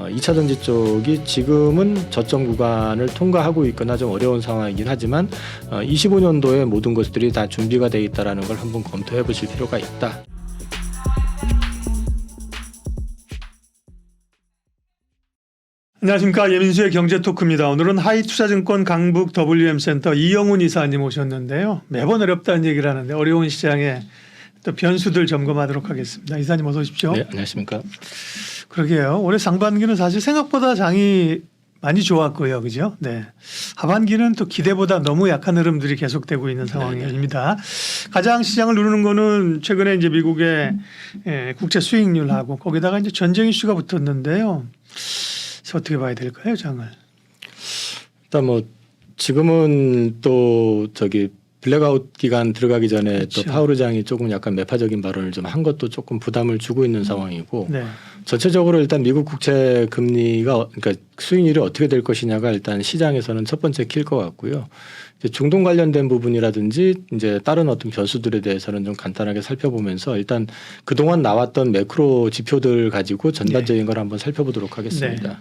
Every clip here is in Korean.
2차 전지 쪽이 지금은 저점 구간을 통과하고 있거나 좀 어려운 상황이긴 하지만 25년도에 모든 것들이 다 준비가 돼 있다는 걸 한번 검토해 보실 필요가 있다. 안녕하십니까. 예민수의 경제토크입니다. 오늘은 하이투자증권 강북 WM센터 이영훈 이사님 오셨는데요. 매번 어렵다는 얘기를 하는데 어려운 시장에 또 변수들 점검하도록 하겠습니다. 이사님 어서 오십시오. 네, 안녕하십니까. 그러게요. 올해 상반기는 사실 생각보다 장이 많이 좋았고요. 그죠? 네. 하반기는 또 기대보다 너무 약한 흐름들이 계속되고 있는 상황입니다. 가장 시장을 누르는 거는 최근에 이제 미국의 국채 수익률하고 거기다가 이제 전쟁 이슈가 붙었는데요. 그래서 어떻게 봐야 될까요, 장을? 일단 뭐 지금은 또 저기 블랙아웃 기간 들어가기 전에 그렇죠. 또 파월 의장이 조금 약간 매파적인 발언을 좀 한 것도 조금 부담을 주고 있는 상황이고 네. 전체적으로 일단 미국 국채 금리가 그러니까 수익률이 어떻게 될 것이냐가 일단 시장에서는 첫 번째 키일 것 같고요. 이제 중동 관련된 부분이라든지 이제 다른 어떤 변수들에 대해서는 좀 간단하게 살펴보면서 일단 그동안 나왔던 매크로 지표들 가지고 전반적인 걸 한번 살펴보도록 하겠습니다. 네.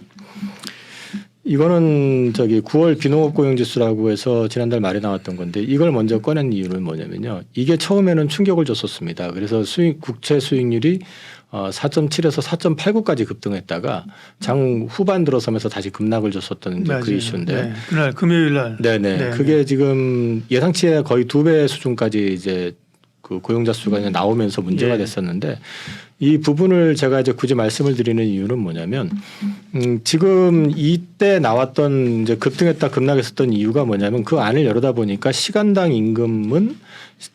이거는 저기 9월 비농업 고용 지수라고 해서 지난달 말에 나왔던 건데 이걸 먼저 꺼낸 이유는 뭐냐면요. 이게 처음에는 충격을 줬었습니다. 그래서 국채 수익률이 4.7에서 4.89까지 급등했다가 장 후반 들어서면서 다시 급락을 줬었던 이제 그 이슈인데. 네. 그날 금요일 날. 네네. 네. 그게 지금 예상치의 거의 2배 수준까지 이제 그 고용자 수가 이제 나오면서 문제가 됐었는데 이 부분을 제가 이제 굳이 말씀을 드리는 이유는 뭐냐면 지금 이때 나왔던 이제 급등했다 급락했었던 이유가 뭐냐면 그 안을 열어다 보니까 시간당 임금은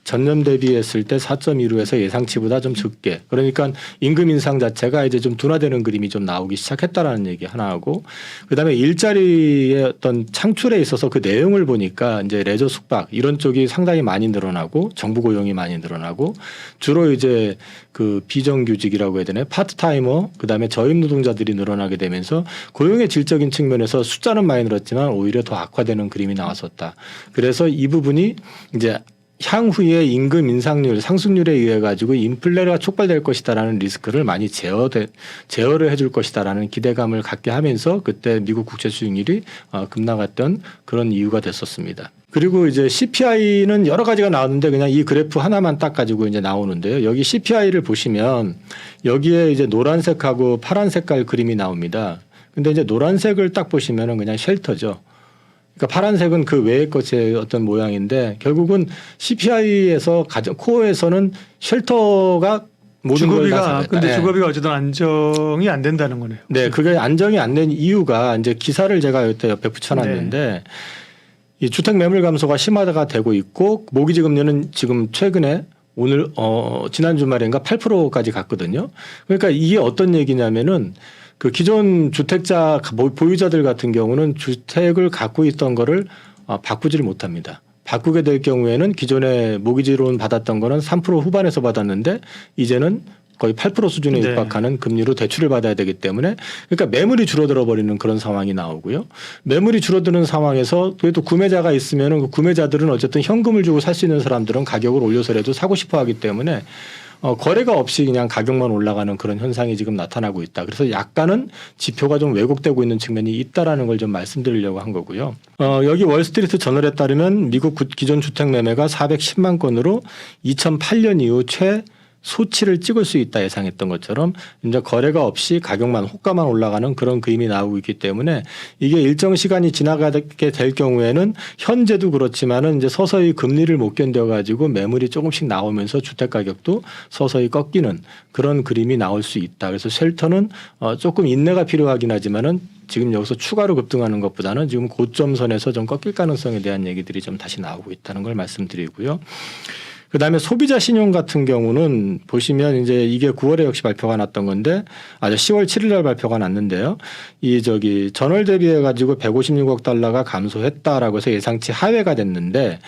전년 대비했을 때 4.15에서 예상치보다 좀 적게 그러니까 임금 인상 자체가 이제 좀 둔화되는 그림이 좀 나오기 시작했다라는 얘기 하나 하고 그다음에 일자리의 어떤 창출에 있어서 그 내용을 보니까 이제 레저 숙박 이런 쪽이 상당히 많이 늘어나고 정부 고용이 많이 늘어나고 주로 이제 그 비정규직이라고 해야 되나요? 파트타이머 그다음에 저임 노동자들이 늘어나게 되면서 고용의 질적인 측면에서 숫자는 많이 늘었지만 오히려 더 악화되는 그림이 나왔었다. 그래서 이 부분이 이제 향후에 임금 인상률 상승률에 의해 가지고 인플레가 촉발될 것이다라는 리스크를 많이 제어를 해줄 것이다라는 기대감을 갖게 하면서 그때 미국 국채 수익률이 급락했던 그런 이유가 됐었습니다. 그리고 이제 CPI는 여러 가지가 나왔는데 그냥 이 그래프 하나만 딱 가지고 이제 나오는데요. 여기 CPI를 보시면 여기에 이제 노란색하고 파란 색깔 그림이 나옵니다. 근데 이제 노란색을 딱 보시면은 그냥 쉘터죠. 그러니까 파란색은 그 외의 것의 어떤 모양인데 결국은 CPI에서 가장 코어에서는 쉘터가 모든 걸 다 근데 주거비가 어쨌든 안정이 안 된다는 거네요. 네, 그게 안정이 안 된 이유가 이제 기사를 제가 옆에 붙여놨는데 이 주택 매물 감소가 심화가 되고 있고 모기지 금리는 지금 최근에 오늘 지난 주말인가 8%까지 갔거든요. 그러니까 이게 어떤 얘기냐면은 그 기존 주택자 보유자들 같은 경우는 주택을 갖고 있던 거를 바꾸지를 못합니다. 바꾸게 될 경우에는 기존에 모기지론 받았던 거는 3% 후반에서 받았는데 이제는 거의 8% 수준에 육박하는 금리로 대출을 받아야 되기 때문에 그러니까 매물이 줄어들어 버리는 그런 상황이 나오고요. 매물이 줄어드는 상황에서 그래도 구매자가 있으면 그 구매자들은 어쨌든 현금을 주고 살 수 있는 사람들은 가격을 올려서라도 사고 싶어 하기 때문에 거래가 없이 그냥 가격만 올라가는 그런 현상이 지금 나타나고 있다. 그래서 약간은 지표가 좀 왜곡되고 있는 측면이 있다라는 걸 좀 말씀드리려고 한 거고요. 여기 월스트리트 저널에 따르면 미국 기존 주택 매매가 410만 건으로 2008년 이후 소치를 찍을 수 있다 예상했던 것처럼 이제 거래가 없이 가격만 호가만 올라가는 그런 그림이 나오고 있기 때문에 이게 일정 시간이 지나가게 될 경우에는 현재도 그렇지만은 이제 서서히 금리를 못 견뎌 가지고 매물이 조금씩 나오면서 주택 가격도 서서히 꺾이는 그런 그림이 나올 수 있다. 그래서 쉘터는 조금 인내가 필요하긴 하지만은 지금 여기서 추가로 급등하는 것보다는 지금 고점선에서 좀 꺾일 가능성에 대한 얘기들이 좀 다시 나오고 있다는 걸 말씀드리고요. 그다음에 소비자 신용 같은 경우는 보시면 이제 이게 9월에 역시 발표가 났던 건데 10월 7일 날 발표가 났는데요. 이 전월 대비해 가지고 156억 달러가 감소했다라고 해서 예상치 하회가 됐는데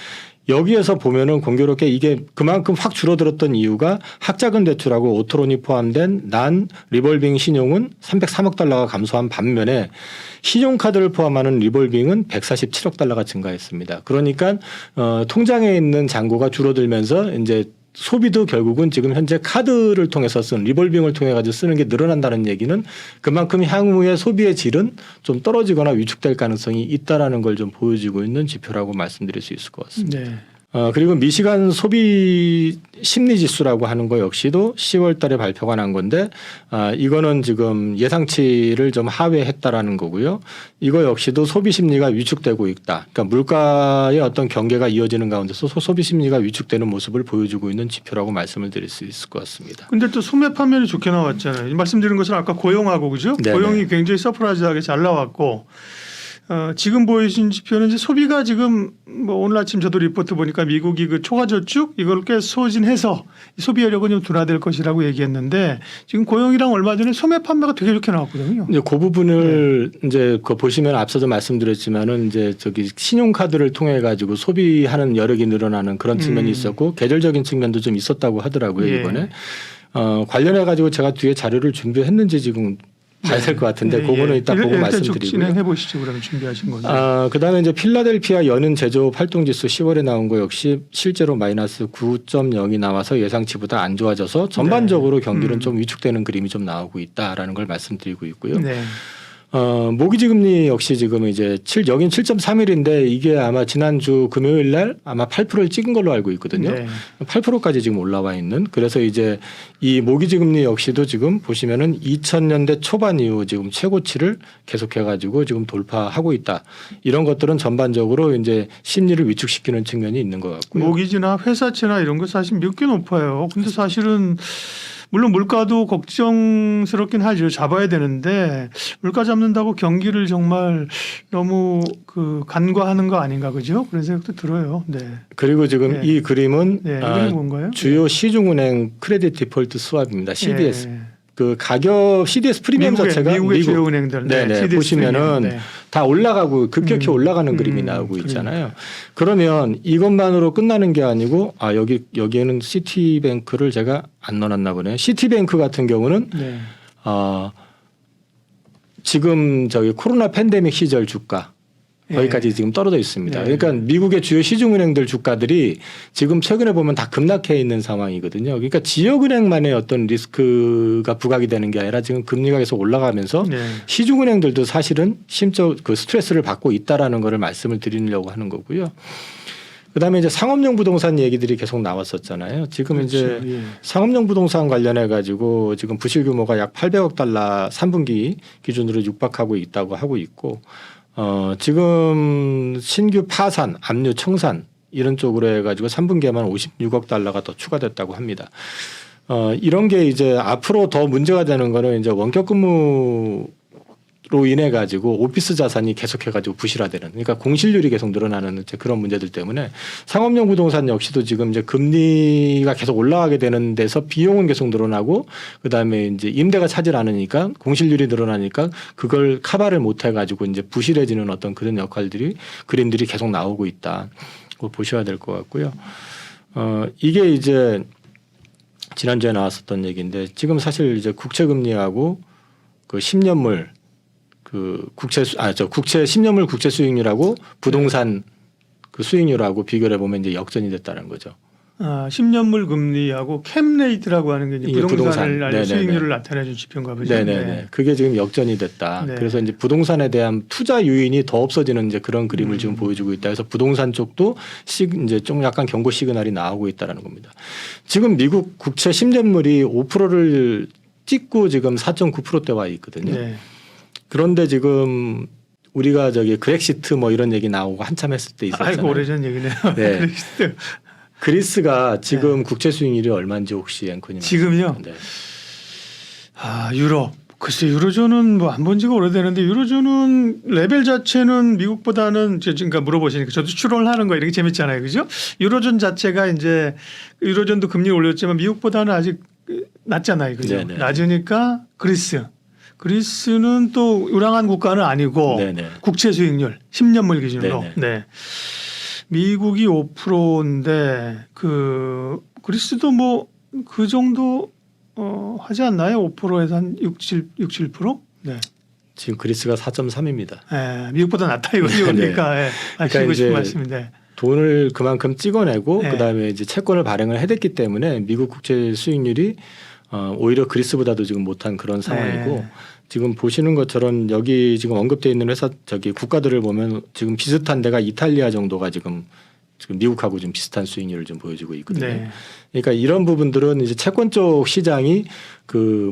여기에서 보면은 공교롭게 이게 그만큼 확 줄어들었던 이유가 학자금 대출하고 오토론이 포함된 난 리볼빙 신용은 303억 달러가 감소한 반면에 신용카드를 포함하는 리볼빙은 147억 달러가 증가했습니다. 그러니까 통장에 있는 잔고가 줄어들면서 이제 소비도 결국은 지금 현재 카드를 통해서 쓴 리볼빙을 통해 가지고 쓰는 게 늘어난다는 얘기는 그만큼 향후의 소비의 질은 좀 떨어지거나 위축될 가능성이 있다라는 걸 좀 보여주고 있는 지표라고 말씀드릴 수 있을 것 같습니다. 네. 그리고 미시간 소비 심리 지수라고 하는 거 역시도 10월 달에 발표가 난 건데 이거는 지금 예상치를 좀 하회했다라는 거고요. 이거 역시도 소비 심리가 위축되고 있다. 그러니까 물가의 어떤 경계가 이어지는 가운데서 소비 심리가 위축되는 모습을 보여주고 있는 지표라고 말씀을 드릴 수 있을 것 같습니다. 근데 또 소매 판면이 좋게 나왔잖아요. 말씀드린 것처럼 아까 고용하고 그죠? 네네. 고용이 굉장히 서프라이즈하게 잘 나왔고 지금 보여주신 지표는 이제 소비가 지금 뭐 오늘 아침 저도 리포트 보니까 미국이 그 초과 저축 이걸 꽤 소진해서 소비여력은 좀 둔화될 것이라고 얘기했는데 지금 고용이랑 얼마 전에 소매 판매가 되게 좋게 나왔거든요. 이제 그 부분을 이제 그 보시면 앞서도 말씀드렸지만은 이제 저기 신용카드를 통해 가지고 소비하는 여력이 늘어나는 그런 측면이 있었고 계절적인 측면도 좀 있었다고 하더라고요 예. 이번에. 관련해 가지고 제가 뒤에 자료를 준비했는지 지금 봐야 될 것 같은데 그거는 이따 보고 말씀드리고요. 진행해 보시죠. 그러면 준비하신 건데. 그다음에 이제 필라델피아 연은 제조업 활동지수 10월에 나온 거 역시 실제로 마이너스 9.0이 나와서 예상치보다 안 좋아져서 전반적으로 경기는 좀 위축되는 그림이 좀 나오고 있다라는 걸 말씀드리고 있고요. 네. 모기지 금리 역시 지금 이제 여긴 7.31인데 이게 아마 지난주 금요일 날 아마 8%를 찍은 걸로 알고 있거든요. 네. 8%까지 지금 올라와 있는. 그래서 이제 이 모기지 금리 역시도 지금 보시면은 2000년대 초반 이후 지금 최고치를 계속해 가지고 지금 돌파하고 있다. 이런 것들은 전반적으로 이제 심리를 위축시키는 측면이 있는 것 같고요. 모기지나 회사채나 이런 거 사실 몇 개 높아요. 근데 사실은 물론 물가도 걱정스럽긴 하죠. 잡아야 되는데 물가 잡는다고 경기를 정말 너무 간과하는 거 아닌가 그죠? 그런 생각도 들어요. 네. 그리고 지금 네. 이 그림은 네. 이건 뭔가요? 주요 시중은행 크레딧 디폴트 스왑입니다. CDS. 네. 그 가격 CDS 프리미엄 자체가 미국의 주요 은행들 네네 CDS 보시면은 프리미엄. 네. 다 올라가고 급격히 올라가는 그림이 나오고 있잖아요. 그러면 이것만으로 끝나는 게 아니고 여기에는 시티뱅크를 제가 안 넣어놨나 보네요. 시티뱅크 같은 경우는 네. 지금 저기 코로나 팬데믹 시절 주가 거기까지 지금 떨어져 있습니다. 네. 그러니까 미국의 주요 시중은행들 주가들이 지금 최근에 보면 다 급락해 있는 상황이거든요. 그러니까 지역은행만의 어떤 리스크가 부각이 되는 게 아니라 지금 금리가 계속 올라가면서 네. 시중은행들도 사실은 심적 그 스트레스를 받고 있다라는 거를 말씀을 드리려고 하는 거고요. 그다음에 이제 상업용 부동산 얘기들이 계속 나왔었잖아요. 지금 그렇죠. 이제 예. 상업용 부동산 관련해 가지고 지금 부실 규모가 약 800억 달러 3분기 기준으로 육박하고 있다고 하고 있고 지금 신규 파산, 압류, 청산 이런 쪽으로 해가지고 3분기에만 56억 달러가 더 추가됐다고 합니다. 이런 게 이제 앞으로 더 문제가 되는 거는 이제 원격 근무로 인해 가지고 오피스 자산이 계속해가지고 부실화되는, 그러니까 공실률이 계속 늘어나는 이제 그런 문제들 때문에 상업용 부동산 역시도 지금 이제 금리가 계속 올라가게 되는 데서 비용은 계속 늘어나고 그다음에 이제 임대가 차질 않으니까 공실률이 늘어나니까 그걸 커버를 못 해가지고 이제 부실해지는 어떤 그런 그림들이 계속 나오고 있다. 그거 보셔야 될 것 같고요. 이게 이제 지난주에 나왔었던 얘기인데 지금 사실 이제 국채 금리하고 그 10년물 국채 10년물 국채 수익률하고 부동산 그 수익률하고 비교를 해보면 이제 역전이 됐다는 거죠. 10년물 금리하고 캡레이트라고 하는 게 이제 부동산을 알려 수익률을 나타내준 지표인가 보죠. 네네네. 네. 그게 지금 역전이 됐다. 네. 그래서 이제 부동산에 대한 투자 유인이 더 없어지는 이제 그런 그림을 지금 보여주고 있다. 그래서 부동산 쪽도 이제 좀 약간 경고 시그널이 나오고 있다라는 겁니다. 지금 미국 국채 10년물이 5%를 찍고 지금 4.9%대 와 있거든요. 네. 그런데 지금 우리가 저기 그렉시트 뭐 이런 얘기 나오고 한참 했을 때 있었잖아요. 아이고 오래전 얘기네요. 네. 그렉시트. 그리스가 지금 국채 수익률이 얼마인지 혹시 앵커님? 지금요? 네. 유럽. 글쎄 유로존은 뭐 안 본 지가 오래되는데 유로존은 레벨 자체는 미국보다는 그러니까 물어보시니까 저도 추론을 하는 거 이렇게 재밌잖아요. 그죠? 유로존 자체가 이제 유로존도 금리 올렸지만 미국보다는 아직 낮잖아요. 그죠? 네네. 낮으니까 그리스는 또 우량한 국가는 아니고 네네. 국채 수익률 10년물 기준으로. 네네. 네. 미국이 5%인데 그리스도 뭐 그 정도 하지 않나요? 5%에서 한 7%? 네. 지금 그리스가 4.3입니다. 예, 미국보다 낫다 이거죠. 네. 그러니까 예, 아시고 그러니까 싶은 이제 말씀인데. 돈을 그만큼 찍어내고 네. 그다음에 이제 채권을 발행을 해댔기 때문에 미국 국채 수익률이 오히려 그리스보다도 지금 못한 그런 상황이고 네. 지금 보시는 것처럼 여기 지금 언급되어 있는 회사 저기 국가들을 보면 지금 비슷한 데가 이탈리아 정도가 지금 미국하고 좀 비슷한 수익률을 좀 보여주고 있거든요. 네. 그러니까 이런 부분들은 이제 채권 쪽 시장이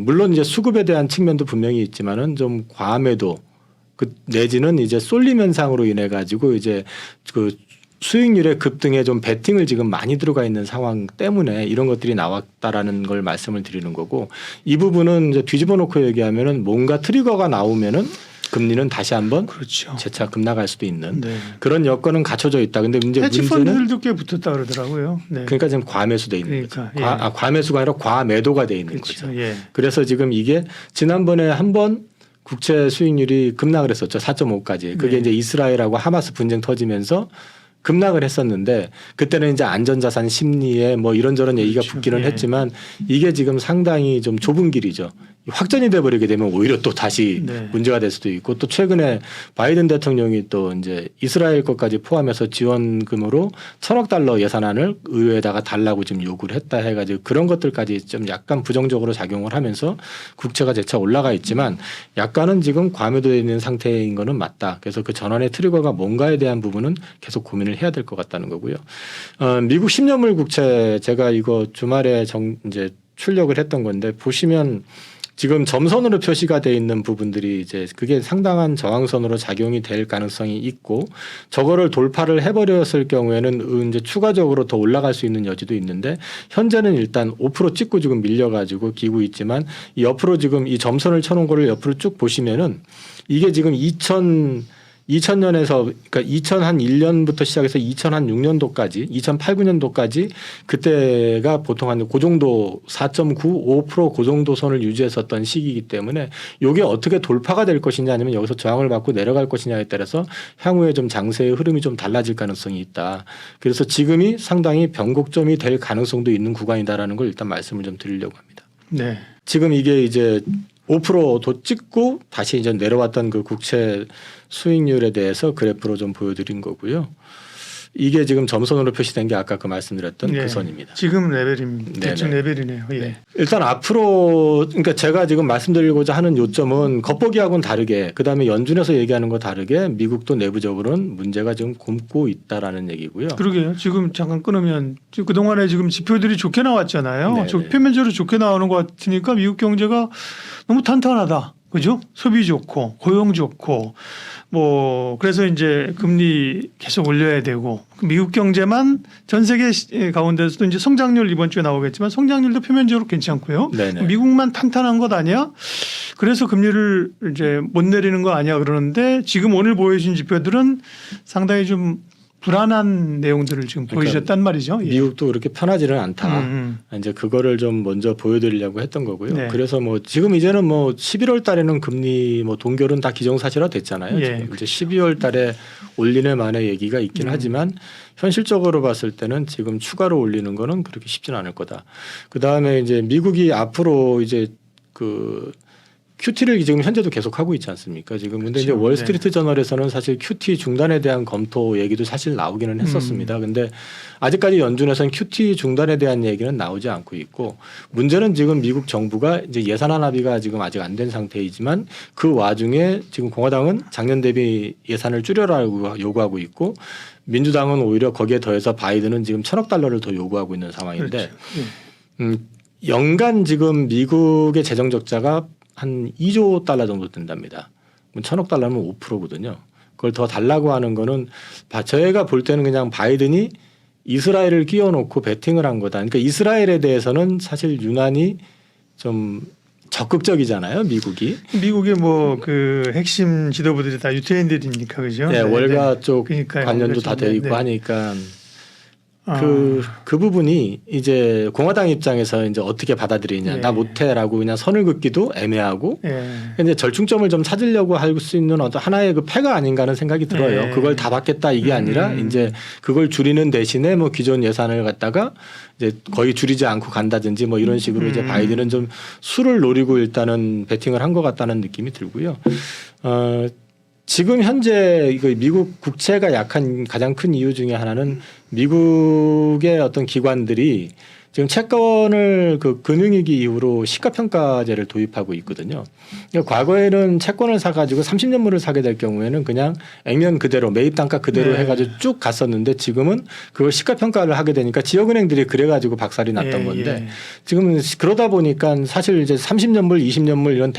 물론 이제 수급에 대한 측면도 분명히 있지만은 좀 과매도 내지는 이제 쏠림 현상으로 인해 가지고 이제 그 수익률의 급등에 좀 베팅을 지금 많이 들어가 있는 상황 때문에 이런 것들이 나왔다라는 걸 말씀을 드리는 거고 이 부분은 이제 뒤집어 놓고 얘기하면은 뭔가 트리거가 나오면은 금리는 다시 한번 그렇죠. 재차 급락할 수도 있는 네. 그런 여건은 갖춰져 있다. 근데 이제 헤지 문제는 펀드들도 꽤 붙었다 그러더라고요. 네. 그러니까 지금 과매수돼 있는 그러니까, 거죠. 예. 과매수가 아니라 과매도가 돼 있는 그렇죠. 거죠. 예. 그래서 지금 이게 지난번에 한번 국채 수익률이 급락을 했었죠. 4.5까지. 그게 네. 이제 이스라엘하고 하마스 분쟁 터지면서 급락을 했었는데 그때는 이제 안전자산 심리에 뭐 이런저런 얘기가 그렇죠. 붙기는 예. 했지만 이게 지금 상당히 좀 좁은 길이죠. 확전이 돼버리게 되면 오히려 또 다시 네. 문제가 될 수도 있고 또 최근에 바이든 대통령이 또 이제 이스라엘 것까지 포함해서 지원금으로 1,000억 달러 예산안을 의회에다가 달라고 지금 요구를 했다 해가지고 그런 것들까지 좀 약간 부정적으로 작용을 하면서 국채가 재차 올라가 있지만 약간은 지금 과매도되어 있는 상태인 거는 맞다. 그래서 그 전환의 트리거가 뭔가에 대한 부분은 계속 고민을 해야 될 것 같다는 거고요. 미국 10년물 국채 제가 이거 주말에 이제 출력을 했던 건데 보시면 지금 점선으로 표시가 되어 있는 부분들이 이제 그게 상당한 저항선으로 작용이 될 가능성이 있고 저거를 돌파를 해버렸을 경우에는 이제 추가적으로 더 올라갈 수 있는 여지도 있는데 현재는 일단 5% 찍고 지금 밀려가지고 기고 있지만 이 옆으로 지금 이 점선을 쳐놓은 거를 옆으로 쭉 보시면은 이게 지금 2000년에서 그러니까 2001년부터 시작해서 2006년도까지 2008, 9년도까지 그때가 보통 한 그 정도 4.9, 5% 그 정도 선을 유지했었던 시기이기 때문에 이게 어떻게 돌파가 될 것이냐 아니면 여기서 저항을 받고 내려갈 것이냐에 따라서 향후에 좀 장세의 흐름이 좀 달라질 가능성이 있다. 그래서 지금이 상당히 변곡점이 될 가능성도 있는 구간이다라는 걸 일단 말씀을 좀 드리려고 합니다. 네. 지금 이게 이제 5%도 찍고 다시 이제 내려왔던 그 국채 수익률에 대해서 그래프로 좀 보여드린 거고요. 이게 지금 점선으로 표시된 게 아까 그 말씀드렸던 네. 그 선입니다. 지금 레벨입니다. 네네. 대충 레벨이네요. 예. 네. 일단 앞으로 그러니까 제가 지금 말씀드리고자 하는 요점은 겉보기하고는 다르게 그다음에 연준에서 얘기하는 거 다르게 미국도 내부적으로는 문제가 지금 굼고 있다라는 얘기고요. 그러게요. 지금 잠깐 끊으면 그동안에 지금 지표들이 좋게 나왔잖아요. 네네. 표면적으로 좋게 나오는 것 같으니까 미국 경제가 너무 탄탄하다. 그죠? 소비 좋고 고용 좋고 뭐 그래서 이제 금리 계속 올려야 되고 미국 경제만 전 세계 가운데서도 이제 성장률 이번 주에 나오겠지만 성장률도 표면적으로 괜찮고요. 네네. 미국만 탄탄한 것 아니야? 그래서 금리를 이제 못 내리는 거 아니야 그러는데 지금 오늘 보여준 지표들은 상당히 좀 불안한 내용들을 지금 그러니까 보여주셨단 말이죠. 예. 미국도 그렇게 편하지는 않다. 이제 그거를 좀 먼저 보여드리려고 했던 거고요. 네. 그래서 뭐 지금 이제는 뭐 11월 달에는 금리 뭐 동결은 다 기정사실화 됐잖아요. 예, 지금 이제 12월 달에 올리네 만의 얘기가 있긴 하지만 현실적으로 봤을 때는 지금 추가로 올리는 거는 그렇게 쉽지는 않을 거다. 그 다음에 이제 미국이 앞으로 이제 그 QT를 지금 현재도 계속 하고 있지 않습니까? 지금 근데 이제 그렇죠. 월스트리트 저널에서는 사실 QT 중단에 대한 검토 얘기도 사실 나오기는 했었습니다. 근데 아직까지 연준에서는 QT 중단에 대한 얘기는 나오지 않고 있고 문제는 지금 미국 정부가 이제 예산안 합의가 지금 아직 안 된 상태이지만 그 와중에 지금 공화당은 작년 대비 예산을 줄여라고 요구하고 있고 민주당은 오히려 거기에 더해서 바이든은 지금 1,000억 달러를 더 요구하고 있는 상황인데 그렇죠. 예. 연간 지금 미국의 재정 적자가 한 2조 달러 정도 된답니다. 1,000억 달러면 5%거든요. 그걸 더 달라고 하는 거는 저희가 볼 때는 그냥 바이든이 이스라엘을 끼워놓고 베팅을 한 거다. 그러니까 이스라엘에 대해서는 사실 유난히 좀 적극적이잖아요, 미국이. 미국의 뭐 그 핵심 지도부들이 다 유태인들이니까 그죠? 네, 월가 쪽 그러니까요. 관련도 다 그렇죠. 돼 있고 네. 하니까 아. 그 부분이 이제 공화당 입장에서 이제 어떻게 받아들이냐. 네. 나 못해라고 그냥 선을 긋기도 애매하고 예. 근데 절충점을 좀 찾으려고 할 수 있는 어떤 하나의 그 패가 아닌가 하는 생각이 들어요. 네. 그걸 다 받겠다 이게 아니라 이제 그걸 줄이는 대신에 뭐 기존 예산을 갖다가 이제 거의 줄이지 않고 간다든지 뭐 이런 식으로 이제 바이든은 좀 수를 노리고 일단은 베팅을 한 것 같다는 느낌이 들고요. 지금 현재 이거 미국 국채가 약한 가장 큰 이유 중에 하나는 미국의 어떤 기관들이 지금 채권을 그 금융위기 이후로 시가평가제를 도입하고 있거든요. 그러니까 과거에는 채권을 사가지고 30년물을 사게 될 경우에는 그냥 액면 그대로 매입 단가 그대로 네. 해가지고 쭉 갔었는데 지금은 그걸 시가평가를 하게 되니까 지역은행들이 그래가지고 박살이 났던 건데 지금은 그러다 보니까 사실 이제 30년물, 20년물 이런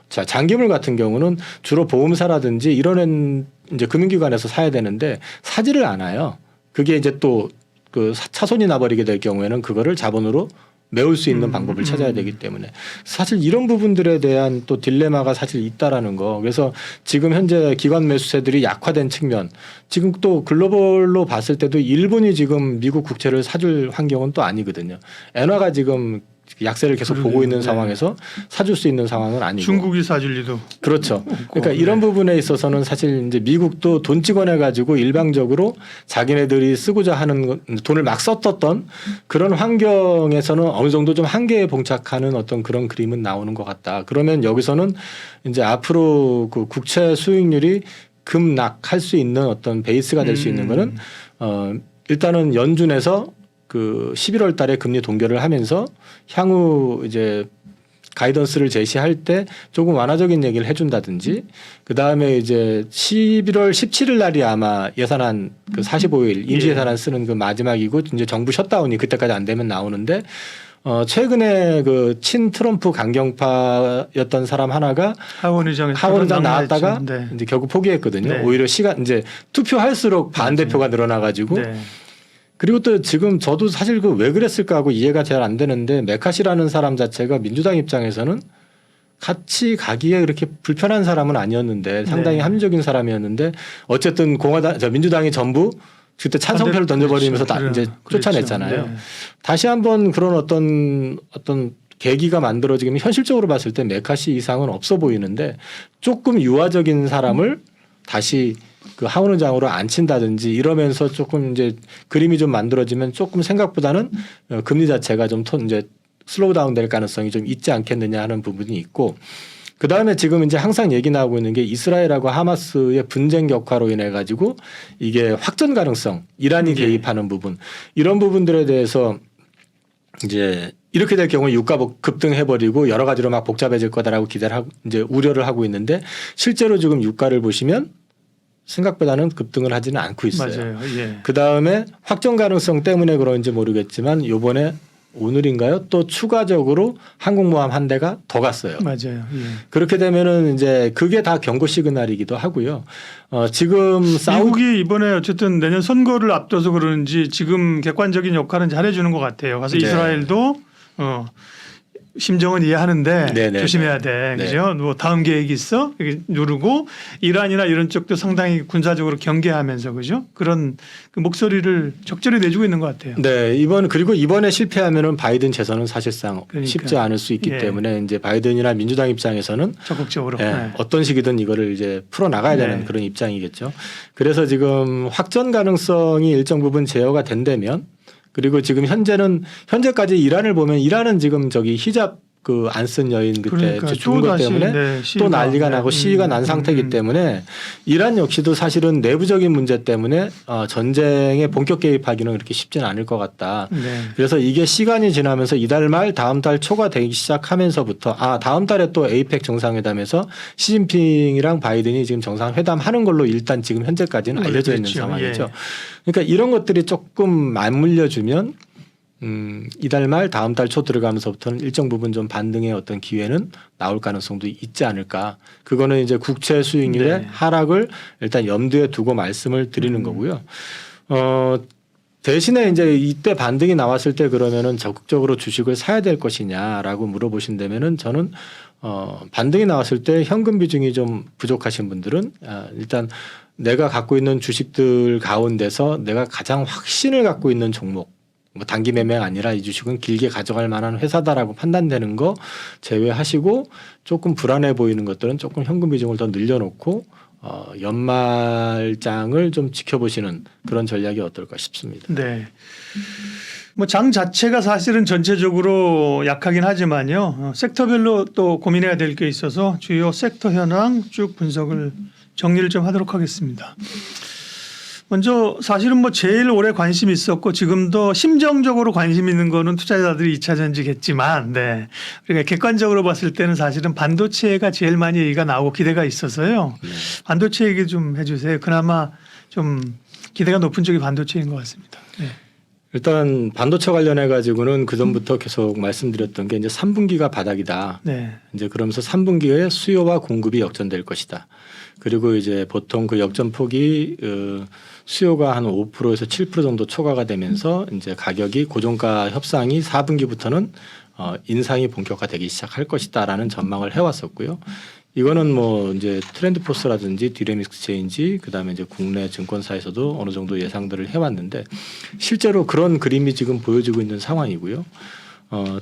장기물 같은 경우는 주로 보험사라든지 이런 이제 금융기관에서 사야 되는데 사지를 않아요. 그게 이제 또 그 차손이 나버리게 될 경우에는 그거를 자본으로 메울 수 있는 방법을 찾아야 되기 때문에 사실 이런 부분들에 대한 또 딜레마가 사실 있다라는 거. 그래서 지금 현재 기관 매수세들이 약화된 측면, 지금 또 글로벌로 봤을 때도 일본이 지금 미국 국채를 사줄 환경은 또 아니거든요. 엔화가 지금 약세를 계속 보고 있는 상황에서 사줄 수 있는 상황은 아니고 중국이 사줄 리도 그렇죠. 그러니까 이런 부분에 있어서는 사실 이제 미국도 돈 찍어내 가지고 일방적으로 자기네들이 쓰고자 하는 돈을 막 썼던 그런 환경에서는 어느 정도 좀 한계에 봉착하는 어떤 그런 그림은 나오는 것 같다. 그러면 여기서는 이제 앞으로 그 국채 수익률이 급락할 수 있는 어떤 베이스가 될 수 있는 거는 일단은 연준에서 그 11월 달에 금리 동결을 하면서 향후 이제 가이던스를 제시할 때 조금 완화적인 얘기를 해준다든지 그 다음에 이제 11월 17일 날이 아마 예산안 그 45일 임시 예산안 쓰는 그 마지막이고 이제 정부 셧다운이 그때까지 안 되면 나오는데 최근에 그 친 트럼프 강경파였던 사람 하나가 하원 의장 나왔다가 네. 이제 결국 포기했거든요. 네. 오히려 이제 투표할수록 반대표가 늘어나가지고 네. 그리고 또 지금 저도 사실 그 왜 그랬을까 하고 이해가 잘 안 되는데 메카시라는 사람 자체가 민주당 입장에서는 같이 가기에 그렇게 불편한 사람은 아니었는데 상당히 네. 합리적인 사람이었는데 어쨌든 민주당이 전부 그때 찬성표를 던져버리면서 그렇죠. 이제 쫓아냈잖아요. 그렇죠. 네. 다시 한번 그런 어떤 계기가 만들어지면 현실적으로 봤을 때 메카시 이상은 없어 보이는데 조금 유화적인 사람을 다시 그 하원 의장으로 앉힌다든지 이러면서 조금 이제 그림이 좀 만들어지면 조금 생각보다는 금리 자체가 좀 이제 슬로우 다운 될 가능성이 좀 있지 않겠느냐 하는 부분이 있고 그 다음에 지금 이제 항상 얘기 나오고 있는 게 이스라엘하고 하마스의 분쟁 격화로 인해 가지고 이게 확전 가능성, 이란이 개입하는 부분 이런 부분들에 대해서 이제 이렇게 될 경우 유가 급등해버리고 여러 가지로 막 복잡해질 거다라고 기대를 하고 이제 우려를 하고 있는데 실제로 지금 유가를 보시면 생각보다는 급등을 하지는 않고 있어요. 맞아요. 예. 그 다음에 확정 가능성 때문에 그런지 모르겠지만 이번에 오늘인가요? 또 추가적으로 항공모함 한 대가 더 갔어요. 맞아요. 예. 그렇게 되면은 이제 그게 다 경고 시그널이기도 하고요. 지금 미국이 이번에 어쨌든 내년 선거를 앞둬서 그러는지 지금 객관적인 역할은 잘해주는 것 같아요. 그래서 네. 이스라엘도 심정은 이해하는데 네네네. 조심해야 돼. 네. 그죠? 뭐 다음 계획이 있어? 이렇게 누르고 이란이나 이런 쪽도 상당히 군사적으로 경계하면서 그죠? 그런 그 목소리를 적절히 내주고 있는 것 같아요. 네, 그리고 이번에 실패하면은 바이든 재선은 사실상 그러니까. 쉽지 않을 수 있기 예. 때문에 이제 바이든이나 민주당 입장에서는 적극적으로. 네, 어떤 식이든 이거를 이제 풀어 나가야 되는 네. 그런 입장이겠죠. 그래서 지금 확전 가능성이 일정 부분 제어가 된다면 그리고 지금 현재까지 이란을 보면 이란은 지금 히잡 그 안 쓴 여인 그때 그러니까 죽은 것 때문에 또 난리가 나고 시위가 난 상태이기 때문에 이란 역시도 사실은 내부적인 문제 때문에 전쟁에 본격 개입하기는 그렇게 쉽지는 않을 것 같다. 네. 그래서 이게 시간이 지나면서 이달 말 다음 달 초가 되기 시작하면서부터 다음 달에 또 에이펙 정상회담에서 시진핑이랑 바이든이 지금 정상회담하는 걸로 일단 지금 현재까지는 알려져 있는 그렇죠. 상황이죠. 예. 그러니까 이런 것들이 조금 맞물려주면 이달 말 다음 달 초 들어가면서부터는 일정 부분 좀 반등의 어떤 기회는 나올 가능성도 있지 않을까. 그거는 이제 국채 수익률의 네. 하락을 일단 염두에 두고 말씀을 드리는 거고요. 대신에 이제 이때 반등이 나왔을 때 그러면은 적극적으로 주식을 사야 될 것이냐라고 물어보신다면은 저는 반등이 나왔을 때 현금 비중이 좀 부족하신 분들은 일단 내가 갖고 있는 주식들 가운데서 내가 가장 확신을 갖고 있는 종목 뭐 단기 매매가 아니라 이 주식은 길게 가져갈 만한 회사다라고 판단되는 거 제외하시고 조금 불안해 보이는 것들은 조금 현금 비중을 더 늘려놓고 연말장을 좀 지켜보시는 그런 전략이 어떨까 싶습니다. 네. 뭐 장 자체가 사실은 전체적으로 약하긴 하지만요. 섹터별로 또 고민해야 될 게 있어서 주요 섹터 현황 쭉 분석을 정리를 좀 하도록 하겠습니다. 먼저 사실은 뭐 제일 오래 관심이 있었고 지금도 심정적으로 관심 있는 거는 투자자들이 2차 전지겠지만 네. 우리가 객관적으로 봤을 때는 사실은 반도체가 제일 많이 얘기가 나오고 기대가 있어서요. 네. 반도체 얘기 좀 해주세요. 그나마 좀 기대가 높은 쪽이 반도체인 것 같습니다. 네. 일단 반도체 관련해 가지고는 그 전부터 계속 말씀드렸던 게 이제 3분기가 바닥이다. 네. 이제 그러면서 3분기에 수요와 공급이 역전될 것이다. 그리고 이제 보통 그 역전폭이 수요가 한 5%에서 7% 정도 초과가 되면서 이제 가격이 고정가 협상이 4분기부터는 인상이 본격화되기 시작할 것이다라는 전망을 해왔었고요. 이거는 뭐 이제 트렌드포스라든지 디램 익스체인지 그다음에 이제 국내 증권사에서도 어느 정도 예상들을 해왔는데 실제로 그런 그림이 지금 보여지고 있는 상황이고요.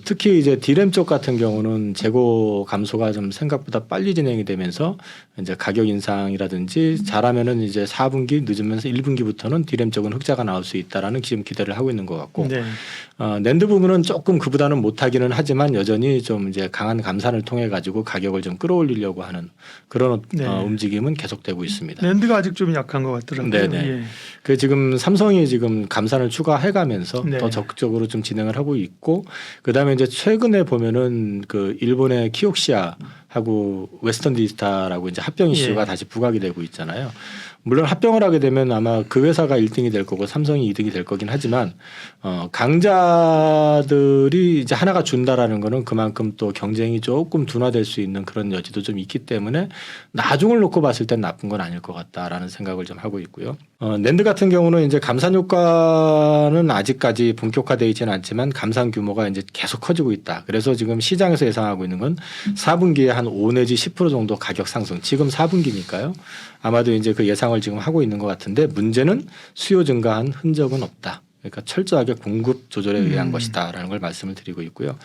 특히 이제 디램 쪽 같은 경우는 재고 감소가 좀 생각보다 빨리 진행이 되면서 이제 가격 인상이라든지 잘하면은 이제 4분기 늦으면서 1분기부터는 디램 쪽은 흑자가 나올 수 있다라는 지금 기대를 하고 있는 것 같고 네. 낸드 부분은 조금 그보다는 못하기는 하지만 여전히 좀 이제 강한 감산을 통해 가지고 가격을 좀 끌어올리려고 하는 그런 네. 움직임은 계속되고 있습니다. 랜드가 아직 좀 약한 것 같더라고요. 네네. 예. 그 지금 삼성이 지금 감산을 추가해가면서 네. 더 적극적으로 좀 진행을 하고 있고 그다음에 이제 최근에 보면은 그 일본의 키옥시아하고 웨스턴 디지타라고 이제 합병 이슈가 예. 다시 부각이 되고 있잖아요. 물론 합병을 하게 되면 아마 그 회사가 1등이 될 거고 삼성이 2등이 될 거긴 하지만 강자들이 이제 하나가 준다라는 거는 그만큼 또 경쟁이 조금 둔화될 수 있는 그런 여지도 좀 있기 때문에 나중을 놓고 봤을 땐 나쁜 건 아닐 것 같다라는 생각을 좀 하고 있고요. 낸드 같은 경우는 이제 감산 효과는 아직까지 본격화되어 있지는 않지만 감산 규모가 이제 계속 커지고 있다. 그래서 지금 시장에서 예상하고 있는 건 4분기에 한 5 내지 10% 정도 가격 상승. 지금 4분기니까요. 아마도 이제 그 예상을 지금 하고 있는 것 같은데 문제는 수요 증가한 흔적은 없다. 그러니까 철저하게 공급 조절에 의한 것이다라는 걸 말씀을 드리고 있고요.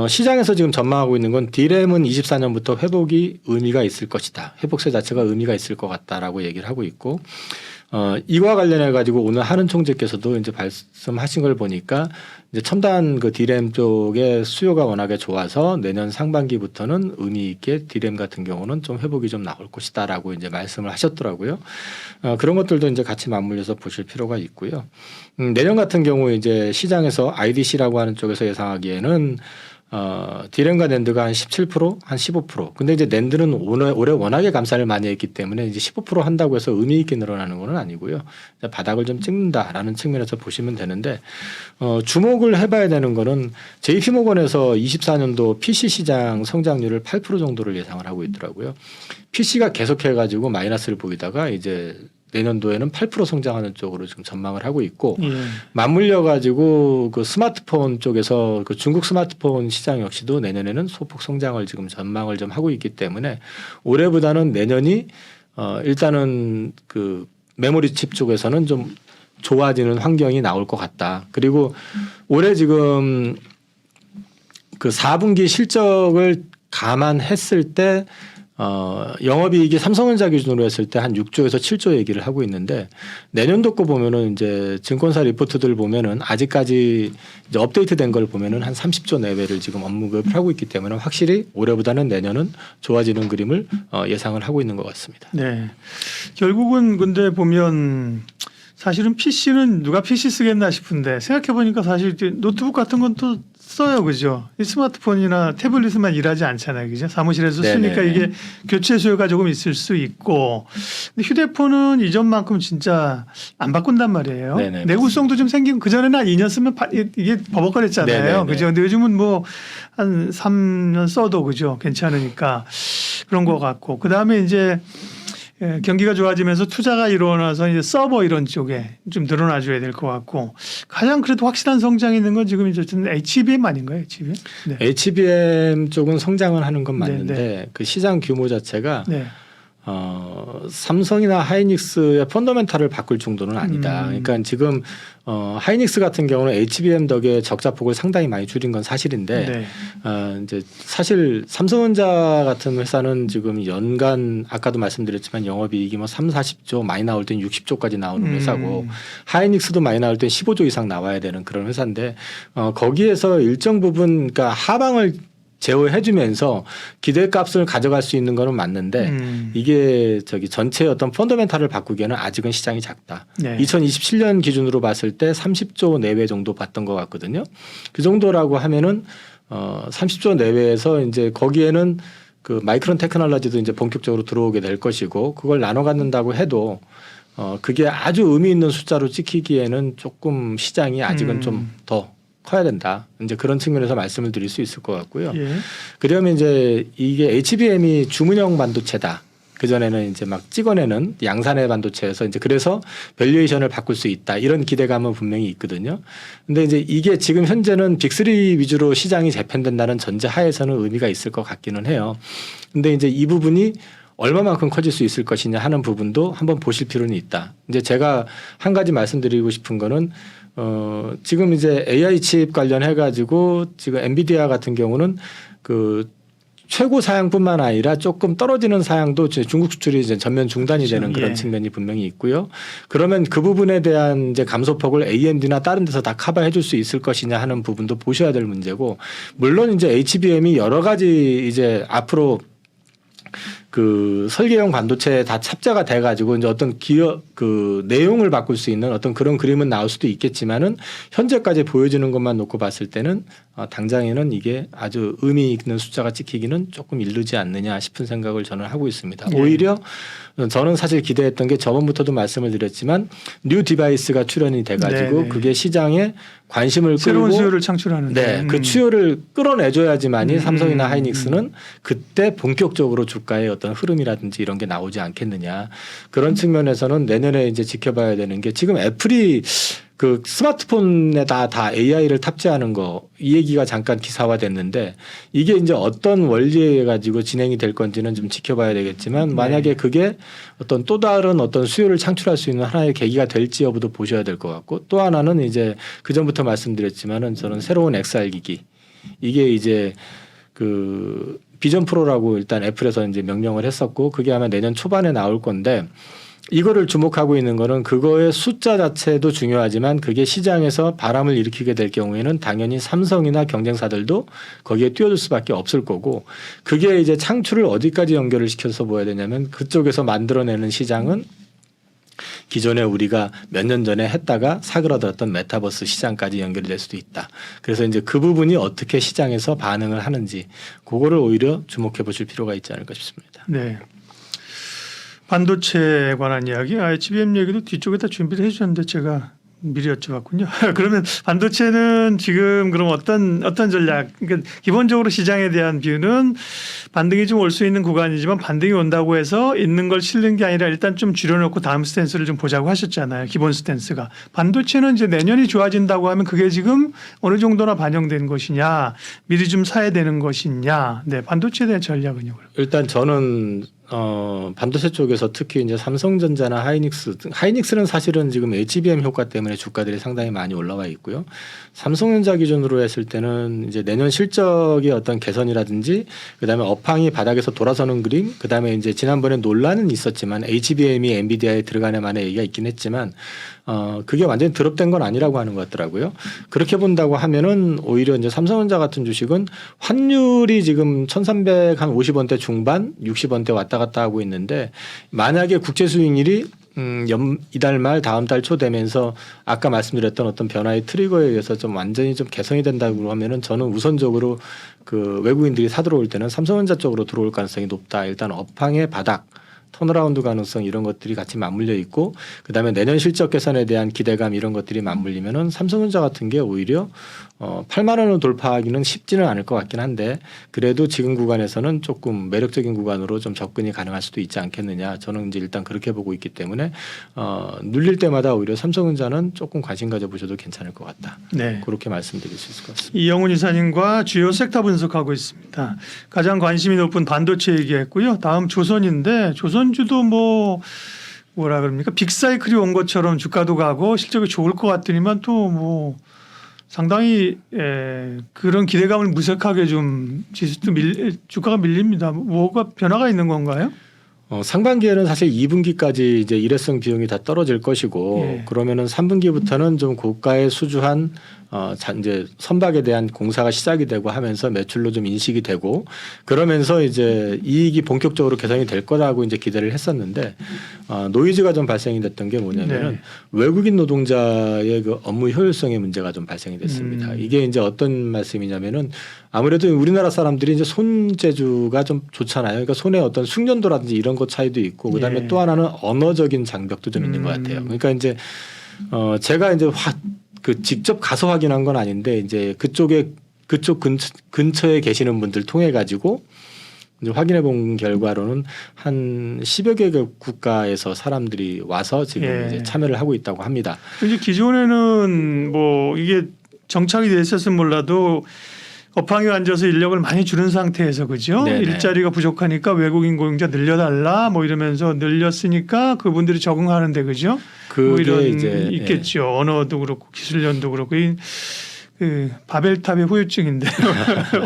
시장에서 지금 전망하고 있는 건 D램은 24년부터 회복이 의미가 있을 것이다. 회복세 자체가 의미가 있을 것 같다라고 얘기를 하고 있고 이와 관련해 가지고 오늘 하는 총재께서도 이제 말씀하신 걸 보니까 이제 첨단 그 D램 쪽의 수요가 워낙에 좋아서 내년 상반기부터는 의미 있게 D램 같은 경우는 좀 회복이 좀 나올 것이다라고 이제 말씀을 하셨더라고요. 그런 것들도 이제 같이 맞물려서 보실 필요가 있고요. 내년 같은 경우 이제 시장에서 IDC라고 하는 쪽에서 예상하기에는 디램과 낸드가 한 17%, 한 15%. 근데 이제 낸드는 올해 워낙에 감산을 많이 했기 때문에 이제 15% 한다고 해서 의미 있게 늘어나는 건 아니고요. 바닥을 좀 찍는다라는 측면에서 보시면 되는데 주목을 해봐야 되는 거는 JP모건에서 24년도 PC 시장 성장률을 8% 정도를 예상을 하고 있더라고요. PC가 계속해가지고 마이너스를 보이다가 이제 내년도에는 8% 성장하는 쪽으로 지금 전망을 하고 있고 예. 맞물려 가지고 그 스마트폰 쪽에서 그 중국 스마트폰 시장 역시도 내년에는 소폭 성장을 지금 전망을 좀 하고 있기 때문에 올해보다는 내년이 일단은 그 메모리 칩 쪽에서는 좀 좋아지는 환경이 나올 것 같다. 그리고 올해 지금 그 4분기 실적을 감안했을 때 영업이익이 삼성전자 기준으로 했을 때 한 6조에서 7조 얘기를 하고 있는데 내년도 거 보면은 이제 증권사 리포트들 보면은 아직까지 이제 업데이트된 걸 보면은 한 30조 내외를 지금 업무급을 하고 있기 때문에 확실히 올해보다는 내년은 좋아지는 그림을 예상을 하고 있는 것 같습니다. 네. 결국은 근데 보면 사실은 PC는 누가 PC 쓰겠나 싶은데 생각해 보니까 사실 이제 노트북 같은 건 또 써요, 그죠? 이 스마트폰이나 태블릿만 일하지 않잖아요, 그죠? 사무실에서 네네네. 쓰니까 이게 교체 수요가 조금 있을 수 있고, 근데 휴대폰은 이전만큼 진짜 안 바꾼단 말이에요. 네네, 내구성도 좀 생기고 그 전에는 한 2년 쓰면 이게 버벅거렸잖아요, 네네네. 그죠? 근데 요즘은 뭐 한 3년 써도 그죠? 괜찮으니까 그런 것 같고, 그 다음에 이제 경기가 좋아지면서 투자가 일어나서 이제 서버 이런 쪽에 좀 늘어나줘야 될 것 같고 가장 그래도 확실한 성장이 있는 건 지금 이제 HBM 아닌가요? HBM? 네. HBM 쪽은 성장을 하는 건 맞는데 네, 그 시장 규모 자체가 네. 삼성이나 하이닉스의 펀더멘탈을 바꿀 정도는 아니다. 그러니까 지금 하이닉스 같은 경우는 HBM 덕에 적자폭을 상당히 많이 줄인 건 사실인데 네. 이제 사실 삼성전자 같은 회사는 지금 연간 아까도 말씀드렸지만 영업이익이 뭐 3, 40조 많이 나올 땐 60조까지 나오는 회사고 하이닉스도 많이 나올 땐 15조 이상 나와야 되는 그런 회사인데 거기에서 일정 부분 그러니까 하방을 제어해주면서 기대값을 가져갈 수 있는 거는 맞는데 이게 저기 전체 어떤 펀더멘탈을 바꾸기에는 아직은 시장이 작다. 네. 2027년 기준으로 봤을 때 30조 내외 정도 봤던 것 같거든요. 그 정도라고 하면은 30조 내외에서 이제 거기에는 그 마이크론 테크놀로지도 이제 본격적으로 들어오게 될 것이고 그걸 나눠 갖는다고 해도 그게 아주 의미 있는 숫자로 찍히기에는 조금 시장이 아직은 좀 더 커야 된다. 이제 그런 측면에서 말씀을 드릴 수 있을 것 같고요. 예. 그러면 이제 이게 HBM이 주문형 반도체다. 그 전에는 이제 막 찍어내는 양산의 반도체에서 이제 그래서 밸류에이션을 바꿀 수 있다. 이런 기대감은 분명히 있거든요. 근데 이제 이게 지금 현재는 빅3 위주로 시장이 재편된다는 전제 하에서는 의미가 있을 것 같기는 해요. 근데 이제 이 부분이 얼마만큼 커질 수 있을 것이냐 하는 부분도 한번 보실 필요는 있다. 이제 제가 한 가지 말씀드리고 싶은 거는 지금 이제 AI 칩 관련해 가지고 지금 엔비디아 같은 경우는 그 최고 사양뿐만 아니라 조금 떨어지는 사양도 중국 수출이 이제 전면 중단이 되는 그런 예. 측면이 분명히 있고요. 그러면 그 부분에 대한 이제 감소폭을 AMD나 다른 데서 다 커버해 줄 수 있을 것이냐 하는 부분도 보셔야 될 문제고 물론 이제 HBM이 여러 가지 이제 앞으로 그 설계형 반도체에 다 탑재가 돼 가지고 이제 어떤 기업 그 내용을 바꿀 수 있는 어떤 그런 그림은 나올 수도 있겠지만은 현재까지 보여지는 것만 놓고 봤을 때는 당장에는 이게 아주 의미 있는 숫자가 찍히기는 조금 이르지 않느냐 싶은 생각을 저는 하고 있습니다. 네. 오히려 저는 사실 기대했던 게 저번부터도 말씀을 드렸지만 뉴 디바이스가 출현이 돼 가지고 네. 그게 시장에 관심을 새로운 끌고 수요를 창출하는. 네, 그 추요를 끌어내줘야지만이 삼성이나 하이닉스는 그때 본격적으로 주가의 어떤 흐름이라든지 이런 게 나오지 않겠느냐. 그런 측면에서는 내년에 이제 지켜봐야 되는 게 지금 애플이 그 스마트폰에다 다 AI를 탑재하는 거 이 얘기가 잠깐 기사화됐는데 이게 이제 어떤 원리에 가지고 진행이 될 건지는 좀 지켜봐야 되겠지만 만약에 그게 어떤 또 다른 어떤 수요를 창출할 수 있는 하나의 계기가 될지 여부도 보셔야 될 것 같고 또 하나는 이제 그 전부터 말씀드렸지만은 저는 새로운 XR 기기 이게 이제 그 비전 프로라고 일단 애플에서 이제 명명을 했었고 그게 아마 내년 초반에 나올 건데 이거를 주목하고 있는 거는 그거의 숫자 자체도 중요하지만 그게 시장에서 바람을 일으키게 될 경우에는 당연히 삼성이나 경쟁사들도 거기에 뛰어들 수밖에 없을 거고 그게 이제 창출을 어디까지 연결을 시켜서 보야 되냐면 그쪽에서 만들어내는 시장은 기존에 우리가 몇 년 전에 했다가 사그라들었던 메타버스 시장까지 연결이 될 수도 있다. 그래서 이제 그 부분이 어떻게 시장에서 반응을 하는지 그거를 오히려 주목해 보실 필요가 있지 않을까 싶습니다. 네. 반도체에 관한 이야기, HBM 얘기도 뒤쪽에다 준비를 해주셨는데 제가 미리 여쭤봤군요. 그러면 반도체는 지금 그럼 어떤 전략? 그러니까 기본적으로 시장에 대한 뷰는 반등이 좀 올 수 있는 구간이지만 반등이 온다고 해서 있는 걸 실는 게 아니라 일단 좀 줄여놓고 다음 스탠스를 좀 보자고 하셨잖아요. 기본 스탠스가. 반도체는 이제 내년이 좋아진다고 하면 그게 지금 어느 정도나 반영된 것이냐, 미리 좀 사야 되는 것이냐. 네, 반도체에 대한 전략은요. 일단 저는 반도체 쪽에서 특히 이제 삼성전자나 하이닉스는 사실은 지금 HBM 효과 때문에 주가들이 상당히 많이 올라와 있고요. 삼성전자 기준으로 했을 때는 이제 내년 실적의 어떤 개선이라든지 그다음에 업황이 바닥에서 돌아서는 그림, 그다음에 이제 지난번에 논란은 있었지만 HBM이 엔비디아에 들어가냐만의 얘기가 있긴 했지만 그게 완전히 드롭된 건 아니라고 하는 것 같더라고요. 그렇게 본다고 하면은 오히려 이제 삼성전자 같은 주식은 환율이 지금 1,350원대 중반, 60원대 왔다 갔다 하고 있는데 만약에 국제 수익률이 이달 말 다음 달 초 되면서 아까 말씀드렸던 어떤 변화의 트리거에 의해서 좀 완전히 좀 개선이 된다고 하면은 저는 우선적으로 그 외국인들이 사들어올 때는 삼성전자 쪽으로 들어올 가능성이 높다. 일단 업황의 바닥. 턴어라운드 가능성 이런 것들이 같이 맞물려 있고 그다음에 내년 실적 개선에 대한 기대감 이런 것들이 맞물리면은 삼성전자 같은 게 오히려 8만 원을 돌파하기는 쉽지는 않을 것 같긴 한데 그래도 지금 구간에서는 조금 매력적인 구간으로 좀 접근이 가능할 수도 있지 않겠느냐. 저는 이제 일단 그렇게 보고 있기 때문에 눌릴 때마다 오히려 삼성전자는 조금 관심 가져보셔도 괜찮을 것 같다. 네. 그렇게 말씀드릴 수 있을 것 같습니다. 이영훈 이사님과 주요 섹터 분석하고 있습니다. 가장 관심이 높은 반도체 얘기했고요. 다음 조선인데 조선이 지난주도 뭐라 그럽니까? 빅사이클이 온 것처럼 주가도 가고 실적이 좋을 것 같더니만 또 뭐 상당히 그런 기대감을 무색하게 좀 주가가 밀립니다. 뭐가 변화가 있는 건가요? 상반기에는 사실 2분기까지 이제 일회성 비용이 다 떨어질 것이고 예. 그러면은 3분기부터는 좀 고가에 수주한 이제 선박에 대한 공사가 시작이 되고 하면서 매출로 좀 인식이 되고 그러면서 이제 이익이 본격적으로 개선이 될 거라고 이제 기대를 했었는데 노이즈가 좀 발생이 됐던 게 뭐냐면은 네. 외국인 노동자의 그 업무 효율성의 문제가 좀 발생이 됐습니다. 이게 이제 어떤 말씀이냐면은 아무래도 우리나라 사람들이 이제 손재주가 좀 좋잖아요. 그러니까 손에 어떤 숙련도라든지 이런 것 차이도 있고 그다음에 예. 또 하나는 언어적인 장벽도 좀 있는 것 같아요. 그러니까 이제 제가 이제 직접 가서 확인한 건 아닌데 이제 그쪽 근처에 계시는 분들 통해 가지고 이제 확인해 본 결과로는 한 10여 개 국가에서 사람들이 와서 지금 예. 이제 참여를 하고 있다고 합니다. 이제 기존에는 뭐 이게 정착이 돼 있었으면 몰라도 업황에 앉아서 인력을 많이 줄은 상태에서 그죠? 네네. 일자리가 부족하니까 외국인 고용자 늘려달라 뭐 이러면서 늘렸으니까 그분들이 적응하는데 그죠? 뭐 이런 그게 이제 있겠죠. 언어도 그렇고 기술련도 그렇고 그 바벨탑의 후유증인데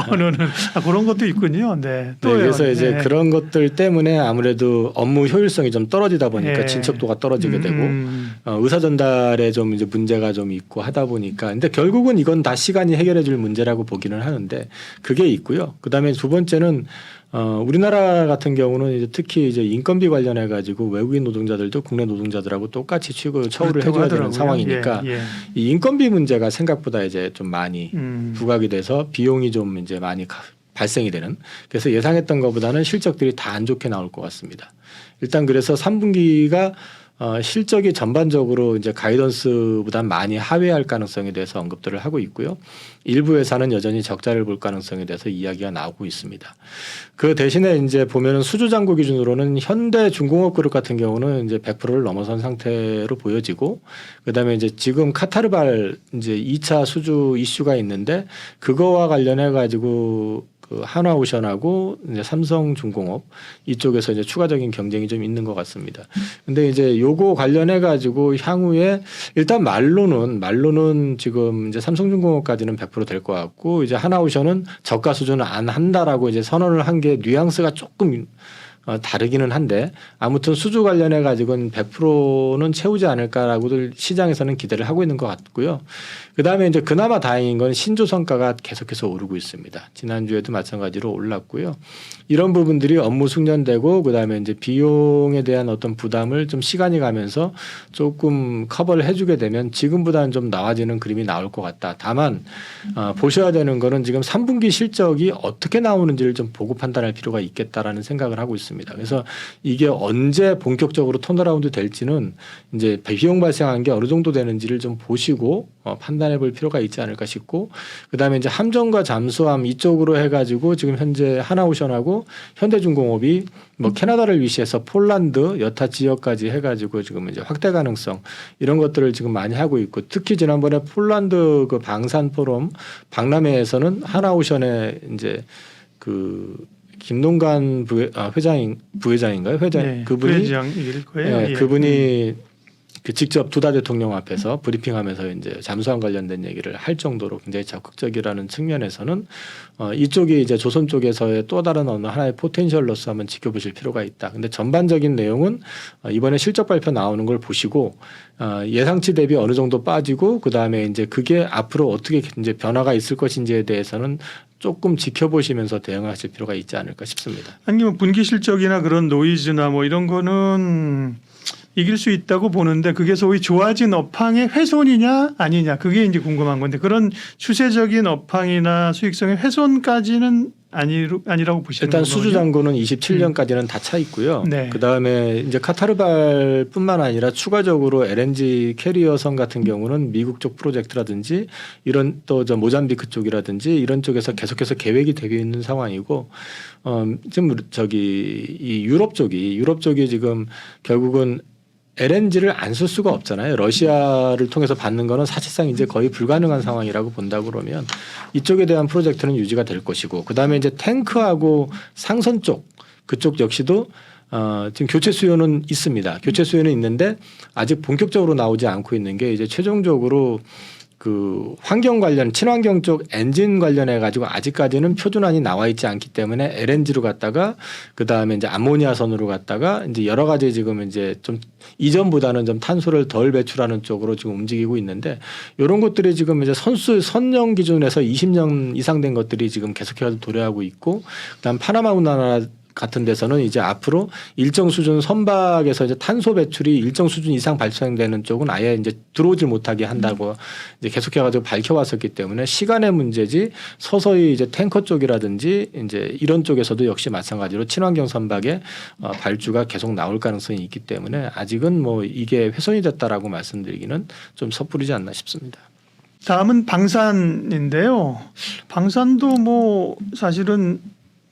언어는 그런 것도 있군요. 네. 네, 그래서 이제 그런 것들 때문에 아무래도 업무 효율성이 좀 떨어지다 보니까 예. 진척도가 떨어지게 되고 의사 전달에 좀 이제 문제가 좀 있고 하다 보니까 근데 결국은 이건 다 시간이 해결해 줄 문제라고 보기는 하는데 그게 있고요. 그다음에 두 번째는 우리나라 같은 경우는 이제 특히 이제 인건비 관련해 가지고 외국인 노동자들도 국내 노동자들하고 똑같이 처우를 해줘야 되는 상황이니까 예. 이 인건비 문제가 생각보다 이제 좀 많이 부각이 돼서 비용이 좀 이제 많이 발생이 되는 그래서 예상했던 것보다는 실적들이 다 안 좋게 나올 것 같습니다. 일단 그래서 3분기가 실적이 전반적으로 이제 가이던스보다 많이 하회할 가능성에 대해서 언급들을 하고 있고요. 일부 회사는 여전히 적자를 볼 가능성에 대해서 이야기가 나오고 있습니다. 그 대신에 이제 보면은 수주잔고 기준으로는 현대중공업그룹 같은 경우는 이제 100%를 넘어선 상태로 보여지고 그다음에 이제 지금 카타르발 이제 2차 수주 이슈가 있는데 그거와 관련해 가지고 그 한화오션하고 이제 삼성중공업 이쪽에서 이제 추가적인 경쟁이 좀 있는 것 같습니다. 근데 이제 요거 관련해 가지고 향후에 일단 말로는 지금 이제 삼성중공업까지는 100% 될 것 같고 이제 한화오션은 저가 수준은 안 한다라고 이제 선언을 한 게 뉘앙스가 조금 다르기는 한데 아무튼 수주 관련해 가지고는 100%는 채우지 않을까라고들 시장에서는 기대를 하고 있는 것 같고요. 그다음에 이제 그나마 다행인 건 신조 성과가 계속해서 오르고 있습니다. 지난주에도 마찬가지로 올랐고요. 이런 부분들이 업무 숙련되고 그다음에 이제 비용에 대한 어떤 부담을 좀 시간이 가면서 조금 커버를 해주게 되면 지금보다는 좀 나아지는 그림이 나올 것 같다. 다만 보셔야 되는 거는 지금 3분기 실적이 어떻게 나오는지를 좀 보고 판단할 필요가 있겠다라는 생각을 하고 있습니다. 그래서 이게 언제 본격적으로 턴어라운드 될지는 이제 비용 발생한 게 어느 정도 되는지를 좀 보시고 판단해 볼 필요가 있지 않을까 싶고 그다음에 이제 함정과 잠수함 이쪽으로 해가지고 지금 현재 하나오션하고 현대중공업이 뭐 캐나다를 위시해서 폴란드 여타 지역까지 해가지고 지금 이제 확대 가능성 이런 것들을 지금 많이 하고 있고 특히 지난번에 폴란드 그 방산 포럼 박람회에서는 하나오션의 이제 그 김동관 부회장인가요? 네, 그분이 부회장일 거예요. 네, 예. 그분이 그 직접 두다 대통령 앞에서 브리핑하면서 이제 잠수함 관련된 얘기를 할 정도로 굉장히 적극적이라는 측면에서는 이쪽이 이제 조선 쪽에서의 또 다른 어느 하나의 포텐셜로서 한번 지켜보실 필요가 있다. 근데 전반적인 내용은 이번에 실적 발표 나오는 걸 보시고 예상치 대비 어느 정도 빠지고 그 다음에 이제 그게 앞으로 어떻게 이제 변화가 있을 것인지에 대해서는 조금 지켜보시면서 대응하실 필요가 있지 않을까 싶습니다. 아니면 분기 실적이나 그런 노이즈나 뭐 이런 거는 이길 수 있다고 보는데 그게 소위 좋아진 업황의 훼손이냐 아니냐 그게 이제 궁금한 건데 그런 추세적인 업황이나 수익성의 훼손까지는 아니라고 보시는 일단 거군요. 수주 잔고는 27년까지는 다 차 있고요. 네. 그다음에 이제 카타르발뿐만 아니라 추가적으로 LNG 캐리어선 같은 경우는 미국 쪽 프로젝트라든지 이런 또 저 모잠비크 쪽이라든지 이런 쪽에서 계속해서 계획이 되고 있는 상황이고 지금 이 유럽 쪽이 지금 결국은 LNG를 안 쓸 수가 없잖아요. 러시아를 통해서 받는 거는 사실상 이제 거의 불가능한 상황이라고 본다 그러면 이쪽에 대한 프로젝트는 유지가 될 것이고 그다음에 이제 탱크하고 상선 쪽 그쪽 역시도 지금 교체 수요는 있습니다. 교체 수요는 있는데 아직 본격적으로 나오지 않고 있는 게 이제 최종적으로 그 환경 관련 친환경 쪽 엔진 관련해 가지고 아직까지는 표준안이 나와 있지 않기 때문에 LNG로 갔다가 그 다음에 이제 암모니아선으로 갔다가 이제 여러 가지 지금 이제 좀 이전보다는 좀 탄소를 덜 배출하는 쪽으로 지금 움직이고 있는데 이런 것들이 지금 이제 선령 기준에서 20년 이상 된 것들이 지금 계속해서 도래하고 있고 그다음 파나마 운하나 같은 데서는 이제 앞으로 일정 수준 선박에서 이제 탄소 배출이 일정 수준 이상 발생되는 쪽은 아예 이제 들어오질 못하게 한다고 이제 계속해가지고 밝혀왔었기 때문에 시간의 문제지 서서히 이제 탱커 쪽이라든지 이제 이런 쪽에서도 역시 마찬가지로 친환경 선박의 발주가 계속 나올 가능성이 있기 때문에 아직은 뭐 이게 훼손이 됐다라고 말씀드리기는 좀 섣부르지 않나 싶습니다. 다음은 방산인데요. 방산도 뭐 사실은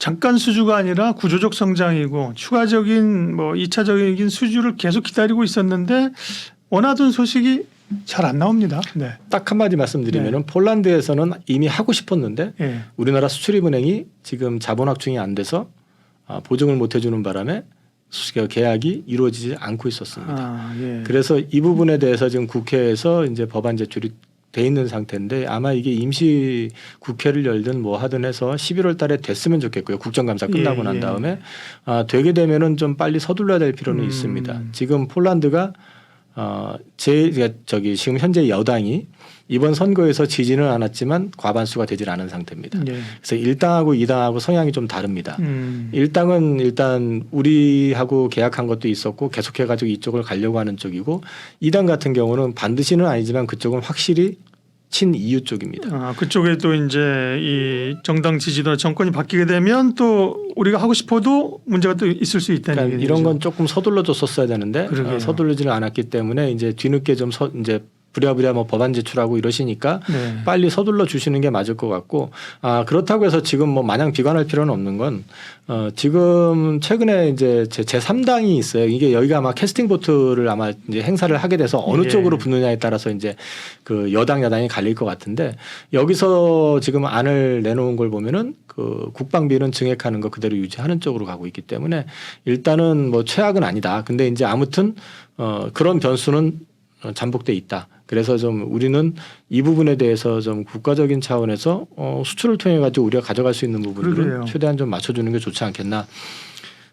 잠깐 수주가 아니라 구조적 성장이고 추가적인 뭐 2차적인 수주를 계속 기다리고 있었는데 원하던 소식이 잘 안 나옵니다. 네. 딱 한마디 말씀드리면은 폴란드에서는 이미 하고 싶었는데 예. 우리나라 수출입은행이 지금 자본 확충이 안 돼서 보증을 못 해주는 바람에 계약이 이루어지지 않고 있었습니다. 예. 그래서 이 부분에 대해서 지금 국회에서 이제 법안 제출이 돼 있는 상태인데 아마 이게 임시 국회를 열든 뭐 하든 해서 11월 달에 됐으면 좋겠고요. 국정감사 끝나고 난 다음에 되게 되면은 좀 빨리 서둘러야 될 필요는 있습니다. 지금 폴란드가 지금 현재 여당이 이번 선거에서 지지는 않았지만 과반수가 되질 않은 상태입니다. 예. 그래서 1당하고 2당하고 성향이 좀 다릅니다. 1당은 일단 우리하고 계약한 것도 있었고 계속해가지고 이쪽을 가려고 하는 쪽이고 2당 같은 경우는 반드시는 아니지만 그쪽은 확실히 친 EU 쪽입니다. 그쪽에 또 이제 이 정당 지지도나 정권이 바뀌게 되면 또 우리가 하고 싶어도 문제가 또 있을 수 있다는 그러니까 얘기죠. 이런 건 조금 서둘러줬었어야 되는데 그러게요. 서둘르지는 않았기 때문에 이제 뒤늦게 좀 이제 부랴부랴 뭐 법안 제출하고 이러시니까 네. 빨리 서둘러 주시는 게 맞을 것 같고 그렇다고 해서 지금 뭐 마냥 비관할 필요는 없는 건 지금 최근에 이제 제3당이 있어요. 이게 여기가 아마 캐스팅 보트를 아마 이제 행사를 하게 돼서 어느 예. 쪽으로 붙느냐에 따라서 이제 그 여당 야당이 갈릴 것 같은데 여기서 지금 안을 내놓은 걸 보면은 그 국방비는 증액하는 거 그대로 유지하는 쪽으로 가고 있기 때문에 일단은 뭐 최악은 아니다. 근데 이제 아무튼 그런 변수는 잠복돼 있다. 그래서 좀 우리는 이 부분에 대해서 좀 국가적인 차원에서 수출을 통해 가지고 우리가 가져갈 수 있는 부분들은 그러게요. 최대한 좀 맞춰주는 게 좋지 않겠나.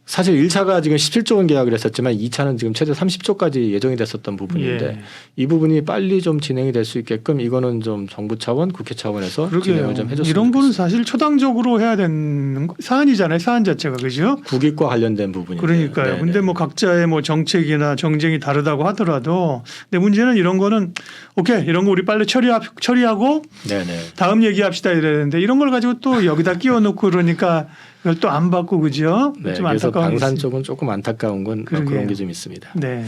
사실 1차가 지금 17조 원 계약을 했었지만 2차는 지금 최대 30조까지 예정이 됐었던 부분인데 예. 이 부분이 빨리 좀 진행이 될 수 있게끔 이거는 좀 정부 차원, 국회 차원에서 진행을 좀 해줬으면 이런 거는 좋겠습니다. 사실 초당적으로 해야 되는 사안이잖아요. 사안 자체가 그죠? 국익과 관련된 부분인데. 그러니까요. 네네. 근데 뭐 각자의 뭐 정책이나 정쟁이 다르다고 하더라도 근데 문제는 이런 거는 오케이 이런 거 우리 빨리 처리하고 네네. 다음 얘기합시다 이랬는데 이런 걸 가지고 또 여기다 끼워놓고 그러니까 이걸 또 안 받고 그죠? 네, 좀 그래서 안타까운 게 방산 있습니다. 쪽은 조금 안타까운 건 그러게요. 그런 게 좀 있습니다. 네.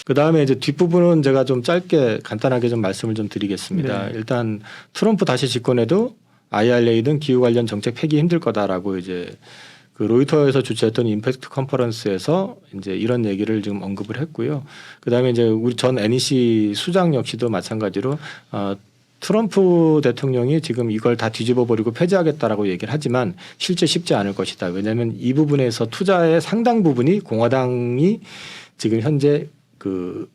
그 다음에 이제 뒷부분은 제가 좀 짧게 간단하게 좀 말씀을 좀 드리겠습니다. 네. 일단 트럼프 다시 집권해도 IRA든 기후 관련 정책 폐기 힘들 거다라고 이제 그 로이터에서 주최했던 임팩트 컨퍼런스에서 이제 이런 얘기를 지금 언급을 했고요. 그 다음에 이제 우리 전 NEC 수장 역시도 마찬가지로 트럼프 대통령이 지금 이걸 다 뒤집어 버리고 폐지하겠다라고 얘기를 하지만 실제 쉽지 않을 것이다. 왜냐하면 이 부분에서 투자의 상당 부분이 공화당이 지금 현재 그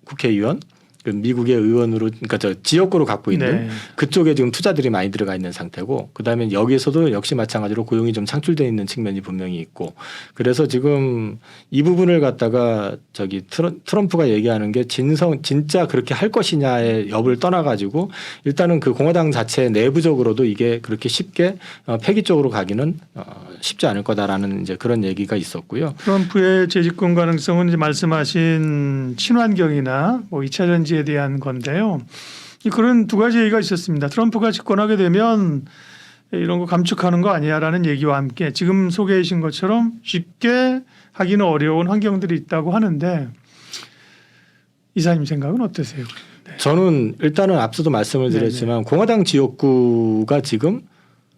국회의원 그 미국의 의원으로 그러니까 저 지역구로 갖고 있는 네. 그쪽에 지금 투자들이 많이 들어가 있는 상태고 그다음에 여기에서도 역시 마찬가지로 고용이 좀 창출되어 있는 측면이 분명히 있고 그래서 지금 이 부분을 갖다가 저기 트럼프가 얘기하는 게 진짜 그렇게 할 것이냐의 여부를 떠나가지고 일단은 그 공화당 자체 내부적으로도 이게 그렇게 쉽게 폐기 쪽으로 가기는 쉽지 않을 거다라는 이제 그런 얘기가 있었고요. 트럼프의 재집권 가능성은 이제 말씀하신 친환경이나 뭐 2차 전지에 대한 건데요. 그런 두 가지 얘기가 있었습니다. 트럼프가 집권하게 되면 이런 거 감축하는 거 아니야라는 얘기와 함께 지금 소개해 주신 것처럼 쉽게 하기는 어려운 환경들이 있다고 하는데 이사님 생각은 어떠세요? 네. 저는 일단은 앞서도 말씀을 드렸지만 공화당 지역구가 지금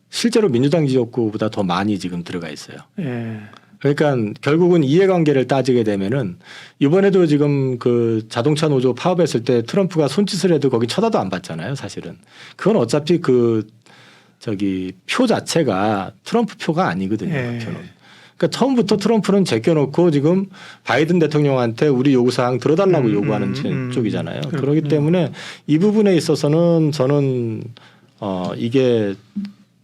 실제로 민주당 지역구보다 더 많이 지금 들어가 있어요. 예. 그러니까 결국은 이해관계를 따지게 되면은 이번에도 지금 그 자동차 노조 파업했을 때 트럼프가 손짓을 해도 거기 쳐다도 안 봤잖아요, 사실은. 그건 어차피 그 저기 표 자체가 트럼프 표가 아니거든요. 예. 표는. 그러니까 처음부터 트럼프는 제껴놓고 지금 바이든 대통령한테 우리 요구사항 들어달라고 요구하는 쪽이잖아요. 그렇군요. 그렇기 때문에 이 부분에 있어서는 저는 이게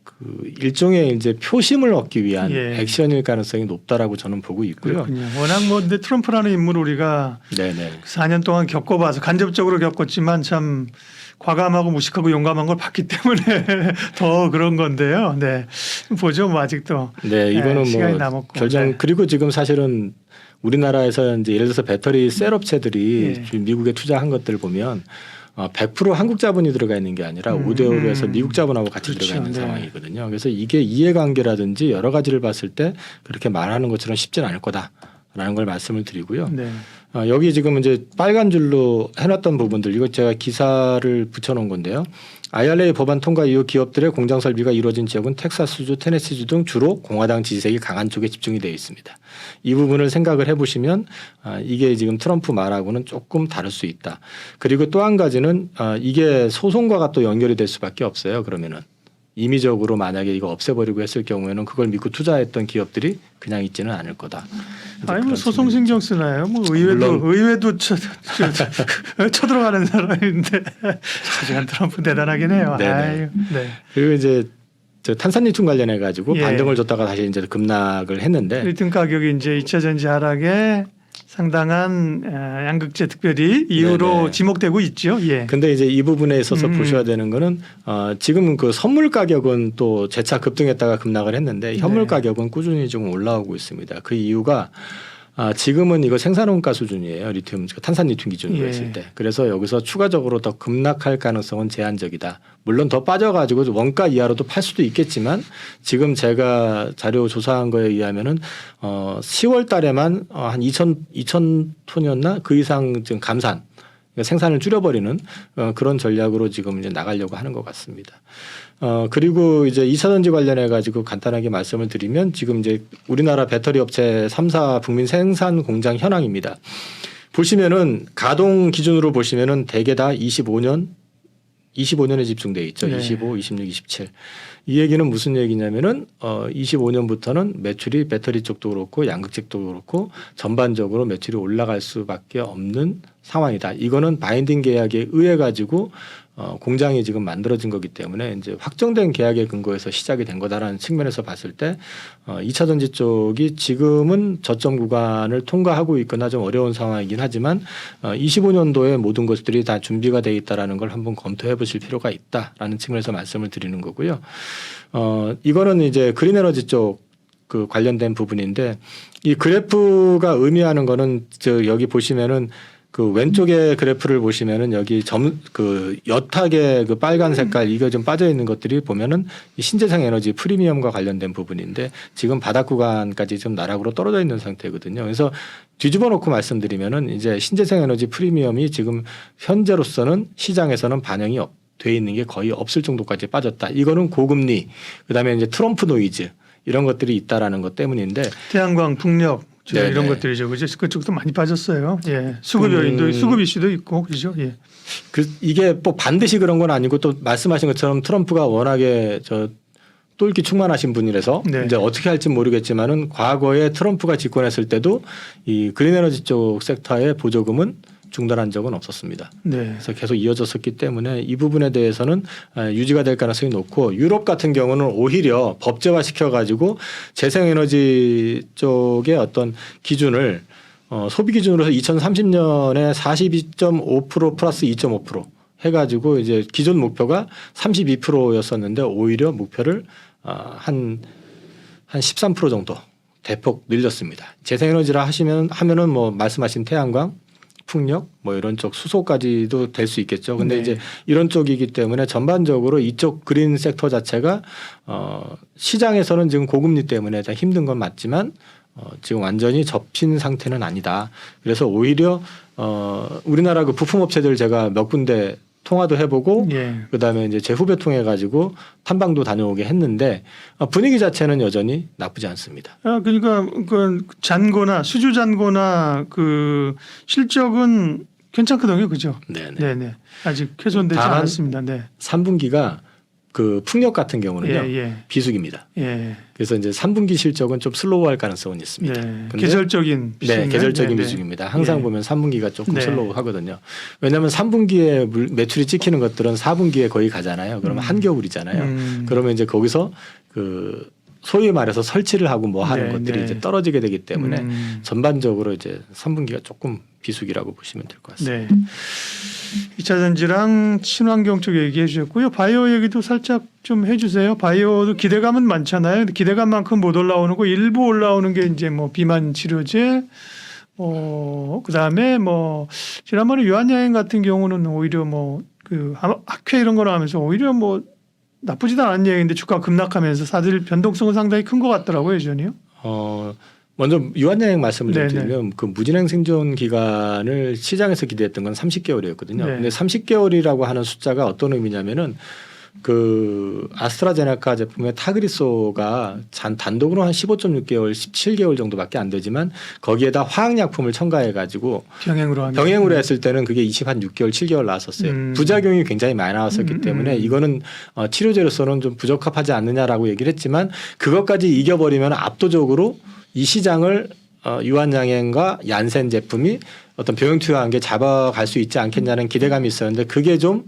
그 일종의 이제 표심을 얻기 위한 예. 액션일 가능성이 높다라고 저는 보고 있고요. 그렇군요. 워낙 뭐 근데 트럼프라는 인물 우리가 네네. 4년 동안 겪어봐서 간접적으로 겪었지만 참 과감하고 무식하고 용감한 걸 봤기 때문에 더 그런 건데요. 네, 보죠 뭐 아직도. 네, 이거는 시간이 뭐 남았고. 결정 네. 그리고 지금 사실은 우리나라에서 이제 예를 들어서 배터리 셀 업체들이 예. 지금 미국에 투자한 것들을 보면 100% 한국 자본이 들어가 있는 게 아니라 5대5로 해서 미국 자본하고 같이 그렇죠. 들어가 있는 네. 상황이거든요. 그래서 이게 이해관계라든지 여러 가지를 봤을 때 그렇게 말하는 것처럼 쉽지는 않을 거다라는 걸 말씀을 드리고요. 네. 여기 지금 이제 빨간 줄로 해놨던 부분들 이거 제가 기사를 붙여놓은 건데요. IRA 법안 통과 이후 기업들의 공장 설비가 이루어진 지역은 텍사스주, 테네시주 등 주로 공화당 지지색이 강한 쪽에 집중이 되어 있습니다. 이 부분을 생각을 해보시면 이게 지금 트럼프 말하고는 조금 다를 수 있다. 그리고 또 한 가지는 이게 소송과가 또 연결이 될 수밖에 없어요. 그러면은 임의적으로 만약에 이거 없애버리고 했을 경우에는 그걸 믿고 투자했던 기업들이 그냥 있지는 않을 거다. 아니 뭐 소송 신경 쓰나요? 뭐 의회도 쳐들어가는 사람인데 하지만 트럼프 대단하긴 해요. 네네. 아유, 네. 그리고 이제 저 탄산리튬 관련해 가지고 예. 반등을 줬다가 다시 이제 급락을 했는데 리튬 가격이 이제 2차 전지 하락에 상당한 양극재 특별히 이유로 네네. 지목되고 있죠. 예. 근데 이제 이 부분에 있어서 보셔야 되는 거는 지금 그 선물 가격은 또 재차 급등했다가 급락을 했는데 현물 네. 가격은 꾸준히 좀 올라오고 있습니다. 그 이유가 지금은 이거 생산원가 수준이에요. 리튬 탄산 리튬 기준으로 예. 했을 때. 그래서 여기서 추가적으로 더 급락할 가능성은 제한적이다. 물론 더 빠져가지고 원가 이하로도 팔 수도 있겠지만 지금 제가 자료 조사한 거에 의하면은 10월 달에만 한 2천 톤이었나 그 이상 지금 감산 그러니까 생산을 줄여버리는 그런 전략으로 지금 이제 나가려고 하는 것 같습니다. 그리고 이제 2차 전지 관련해 가지고 간단하게 말씀을 드리면 지금 이제 우리나라 배터리 업체 3사 북민 생산 공장 현황입니다. 보시면은 가동 기준으로 보시면은 대개 다 25년에 집중돼 있죠. 네. 25, 26, 27. 이 얘기는 무슨 얘기냐면은 25년부터는 매출이 배터리 쪽도 그렇고 양극재도 그렇고 전반적으로 매출이 올라갈 수밖에 없는 상황이다. 이거는 바인딩 계약에 의해 가지고 공장이 지금 만들어진 거기 때문에 이제 확정된 계약에 근거해서 시작이 된 거다라는 측면에서 봤을 때 2차 전지 쪽이 지금은 저점 구간을 통과하고 있거나 좀 어려운 상황이긴 하지만 25년도에 모든 것들이 다 준비가 돼 있다라는 걸 한번 검토해 보실 필요가 있다라는 측면에서 말씀을 드리는 거고요. 이거는 이제 그린 에너지 쪽 그 관련된 부분인데 이 그래프가 의미하는 거는 여기 보시면은 그 왼쪽에 그래프를 보시면은 여기 그 여타게 그 빨간 색깔 이거 좀 빠져 있는 것들이 보면은 이 신재생 에너지 프리미엄과 관련된 부분인데 지금 바닥 구간까지 좀 나락으로 떨어져 있는 상태거든요. 그래서 뒤집어 놓고 말씀드리면은 이제 신재생 에너지 프리미엄이 지금 현재로서는 시장에서는 반영이 돼 있는 게 거의 없을 정도까지 빠졌다. 이거는 고금리 그다음에 이제 트럼프 노이즈 이런 것들이 있다라는 것 때문인데 태양광, 풍력 네네. 이런 것들이죠. 그죠? 그쪽도 많이 빠졌어요. 예. 수급 요인도 수급 이슈도 있고 그죠? 예. 이게 뭐 반드시 그런 건 아니고 또 말씀하신 것처럼 트럼프가 워낙에 똘끼 충만하신 분이라서 네. 이제 어떻게 할지 모르겠지만은 과거에 트럼프가 집권했을 때도 이 그린 에너지 쪽 섹터의 보조금은 중단한 적은 없었습니다. 네. 그래서 계속 이어졌었기 때문에 이 부분에 대해서는 유지가 될 가능성이 높고 유럽 같은 경우는 오히려 법제화 시켜가지고 재생에너지 쪽의 어떤 기준을 소비 기준으로 해서 2030년에 42.5% 플러스 2.5% 해가지고 이제 기존 목표가 32%였었는데 오히려 목표를 한 13% 정도 대폭 늘렸습니다. 재생에너지라 하면은 뭐 말씀하신 태양광 풍력 뭐 이런 쪽 수소까지도 될 수 있겠죠. 근데 네. 이제 이런 쪽이기 때문에 전반적으로 이쪽 그린 섹터 자체가 시장에서는 지금 고금리 때문에 힘든 건 맞지만 지금 완전히 접힌 상태는 아니다. 그래서 오히려 우리나라 그 부품 업체들 제가 몇 군데 통화도 해보고 예. 그다음에 이제 제 후배 통해 가지고 탐방도 다녀오게 했는데 분위기 자체는 여전히 나쁘지 않습니다. 그러니까 그 잔고나 수주 잔고나 그 실적은 괜찮거든요, 그죠? 네네. 네네. 아직 훼손되지 다만 않았습니다. 네. 3분기가 그 풍력 같은 경우는요 예. 비수기입니다. 예. 그래서 이제 3분기 실적은 좀 슬로우할 가능성은 있습니다. 네. 근데 계절적인 네, 비수기인가요? 계절적인 네, 네. 비수기입니다. 항상 예. 보면 3분기가 조금 네. 슬로우하거든요. 왜냐하면 3분기에 매출이 찍히는 것들은 4분기에 거의 가잖아요. 그러면 한겨울이잖아요. 그러면 이제 거기서 그 소위 말해서 설치를 하고 뭐 하는 네, 것들이 네. 이제 떨어지게 되기 때문에 전반적으로 이제 3분기가 조금 비수기라고 보시면 될 것 같습니다. 네. 2차 전지랑 친환경 쪽 얘기해 주셨고요. 바이오 얘기도 살짝 좀 해주세요. 바이오도 기대감은 많잖아요. 근데 기대감만큼 못 올라오는 거 일부 올라오는 게 이제 뭐 비만 치료제, 그다음에 뭐 지난번에 유한여행 같은 경우는 오히려 뭐 그 학회 이런 거로 하면서 오히려 뭐 나쁘지도 않은 얘기인데 주가 급락하면서 사들 변동성은 상당히 큰 것 같더라고요, 여전히요. 먼저 유한여행 말씀을 좀 네네. 드리면 그 무진행 생존 기간을 시장에서 기대했던 건 30개월이었거든요. 네. 근데 30개월이라고 하는 숫자가 어떤 의미냐면은 그 아스트라제네카 제품의 타그리소가 단독으로 한 15.6개월, 17개월 정도밖에 안 되지만 거기에다 화학약품을 첨가해 가지고 병행으로 하면 병행으로 했을 때는 그게 26개월, 7개월 나왔었어요. 부작용이 굉장히 많이 나왔었기 때문에 이거는 치료제로서는 좀 부적합하지 않느냐라고 얘기를 했지만 그것까지 이겨버리면 압도적으로 이 시장을 유한양행과 얀센 제품이 어떤 병행 투여한 게 잡아갈 수 있지 않겠냐는 기대감이 있었는데 그게 좀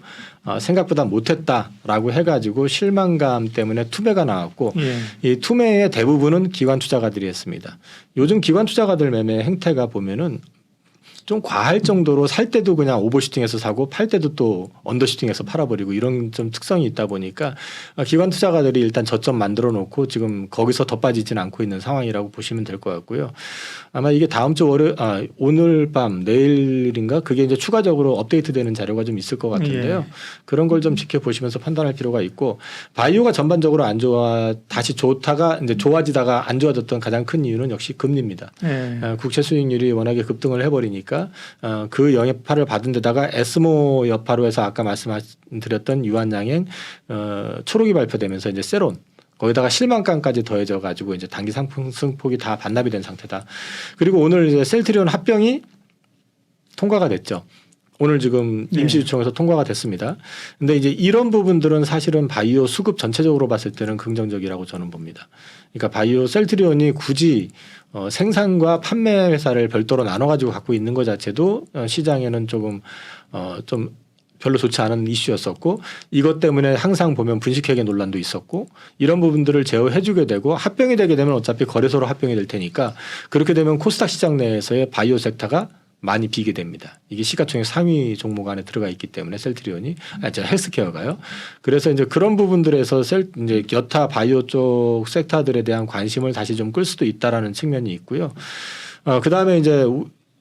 생각보다 못했다라고 해가지고 실망감 때문에 투매가 나왔고 예. 이 투매의 대부분은 기관 투자가들이 했습니다. 요즘 기관 투자가들 매매 행태가 보면은 좀 과할 정도로 살 때도 그냥 오버슈팅해서 사고 팔 때도 또 언더슈팅해서 팔아버리고 이런 좀 특성이 있다 보니까 기관 투자가들이 일단 저점 만들어 놓고 지금 거기서 더 빠지지는 않고 있는 상황이라고 보시면 될 것 같고요. 아마 이게 다음 주 오늘 밤 내일인가 그게 이제 추가적으로 업데이트되는 자료가 좀 있을 것 같은데요. 예. 그런 걸 좀 지켜보시면서 판단할 필요가 있고 바이오가 전반적으로 안 좋아 다시 좋다가 이제 좋아지다가 안 좋아졌던 가장 큰 이유는 역시 금리입니다. 예. 국채 수익률이 워낙에 급등을 해버리니까 그 영향파를 받은 데다가 에스모 여파로 해서 아까 말씀드렸던 유한양행 초록이 발표되면서 이제 세론 거기다가 실망감까지 더해져 가지고 이제 단기 상승폭이 다 반납이 된 상태다. 그리고 오늘 이제 셀트리온 합병이 통과가 됐죠. 오늘 지금 임시유총에서 통과가 됐습니다. 근데 이제 이런 부분들은 사실은 바이오 수급 전체적으로 봤을 때는 긍정적이라고 저는 봅니다. 그러니까 바이오 셀트리온이 굳이 생산과 판매 회사를 별도로 나눠 가지고 갖고 있는 것 자체도 시장에는 조금 좀 별로 좋지 않은 이슈였었고 이것 때문에 항상 보면 분식회계 논란도 있었고 이런 부분들을 제어해 주게 되고 합병이 되게 되면 어차피 거래소로 합병이 될 테니까 그렇게 되면 코스닥 시장 내에서의 바이오 섹터가 많이 비게 됩니다. 이게 시가총액 상위 종목 안에 들어가 있기 때문에 셀트리온이 헬스케어가요. 그래서 이제 그런 부분들에서 이제 여타 바이오 쪽 섹터들에 대한 관심을 다시 좀 끌 수도 있다라는 측면이 있고요. 그 다음에 이제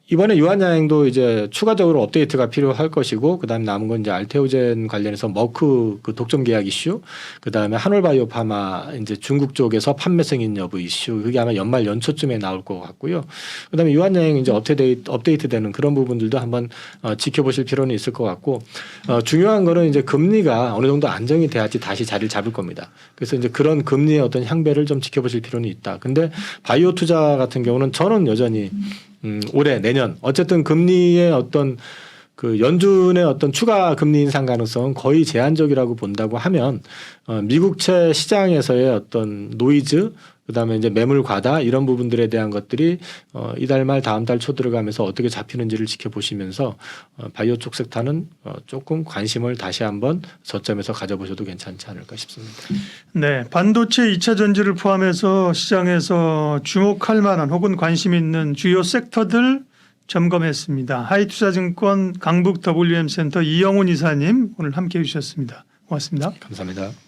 이번에 유한양행도 이제 추가적으로 업데이트가 필요할 것이고 그다음에 남은 건 이제 알테오젠 관련해서 머크 그 독점 계약 이슈, 그다음에 한올바이오파마 이제 중국 쪽에서 판매 승인 여부 이슈 그게 아마 연말 연초쯤에 나올 것 같고요. 그다음에 유한양행 이제 업데이트되는 그런 부분들도 한번 지켜보실 필요는 있을 것 같고 중요한 거는 이제 금리가 어느 정도 안정이 돼야지 다시 자리를 잡을 겁니다. 그래서 이제 그런 금리의 어떤 향배를 좀 지켜보실 필요는 있다. 근데 바이오 투자 같은 경우는 저는 여전히 올해 내년 어쨌든 금리의 어떤 그 연준의 어떤 추가 금리 인상 가능성은 거의 제한적이라고 본다고 하면 미국채 시장에서의 어떤 노이즈 그다음에 이제 매물 과다 이런 부분들에 대한 것들이 이달 말 다음 달 초 들어가면서 어떻게 잡히는지를 지켜보시면서 바이오 쪽 섹터는 조금 관심을 다시 한번 저점에서 가져보셔도 괜찮지 않을까 싶습니다. 네, 반도체 2차 전지를 포함해서 시장에서 주목할 만한 혹은 관심 있는 주요 섹터들 점검했습니다. 하이투자증권 강북 WM센터 이영훈 이사님 오늘 함께해 주셨습니다. 고맙습니다. 감사합니다.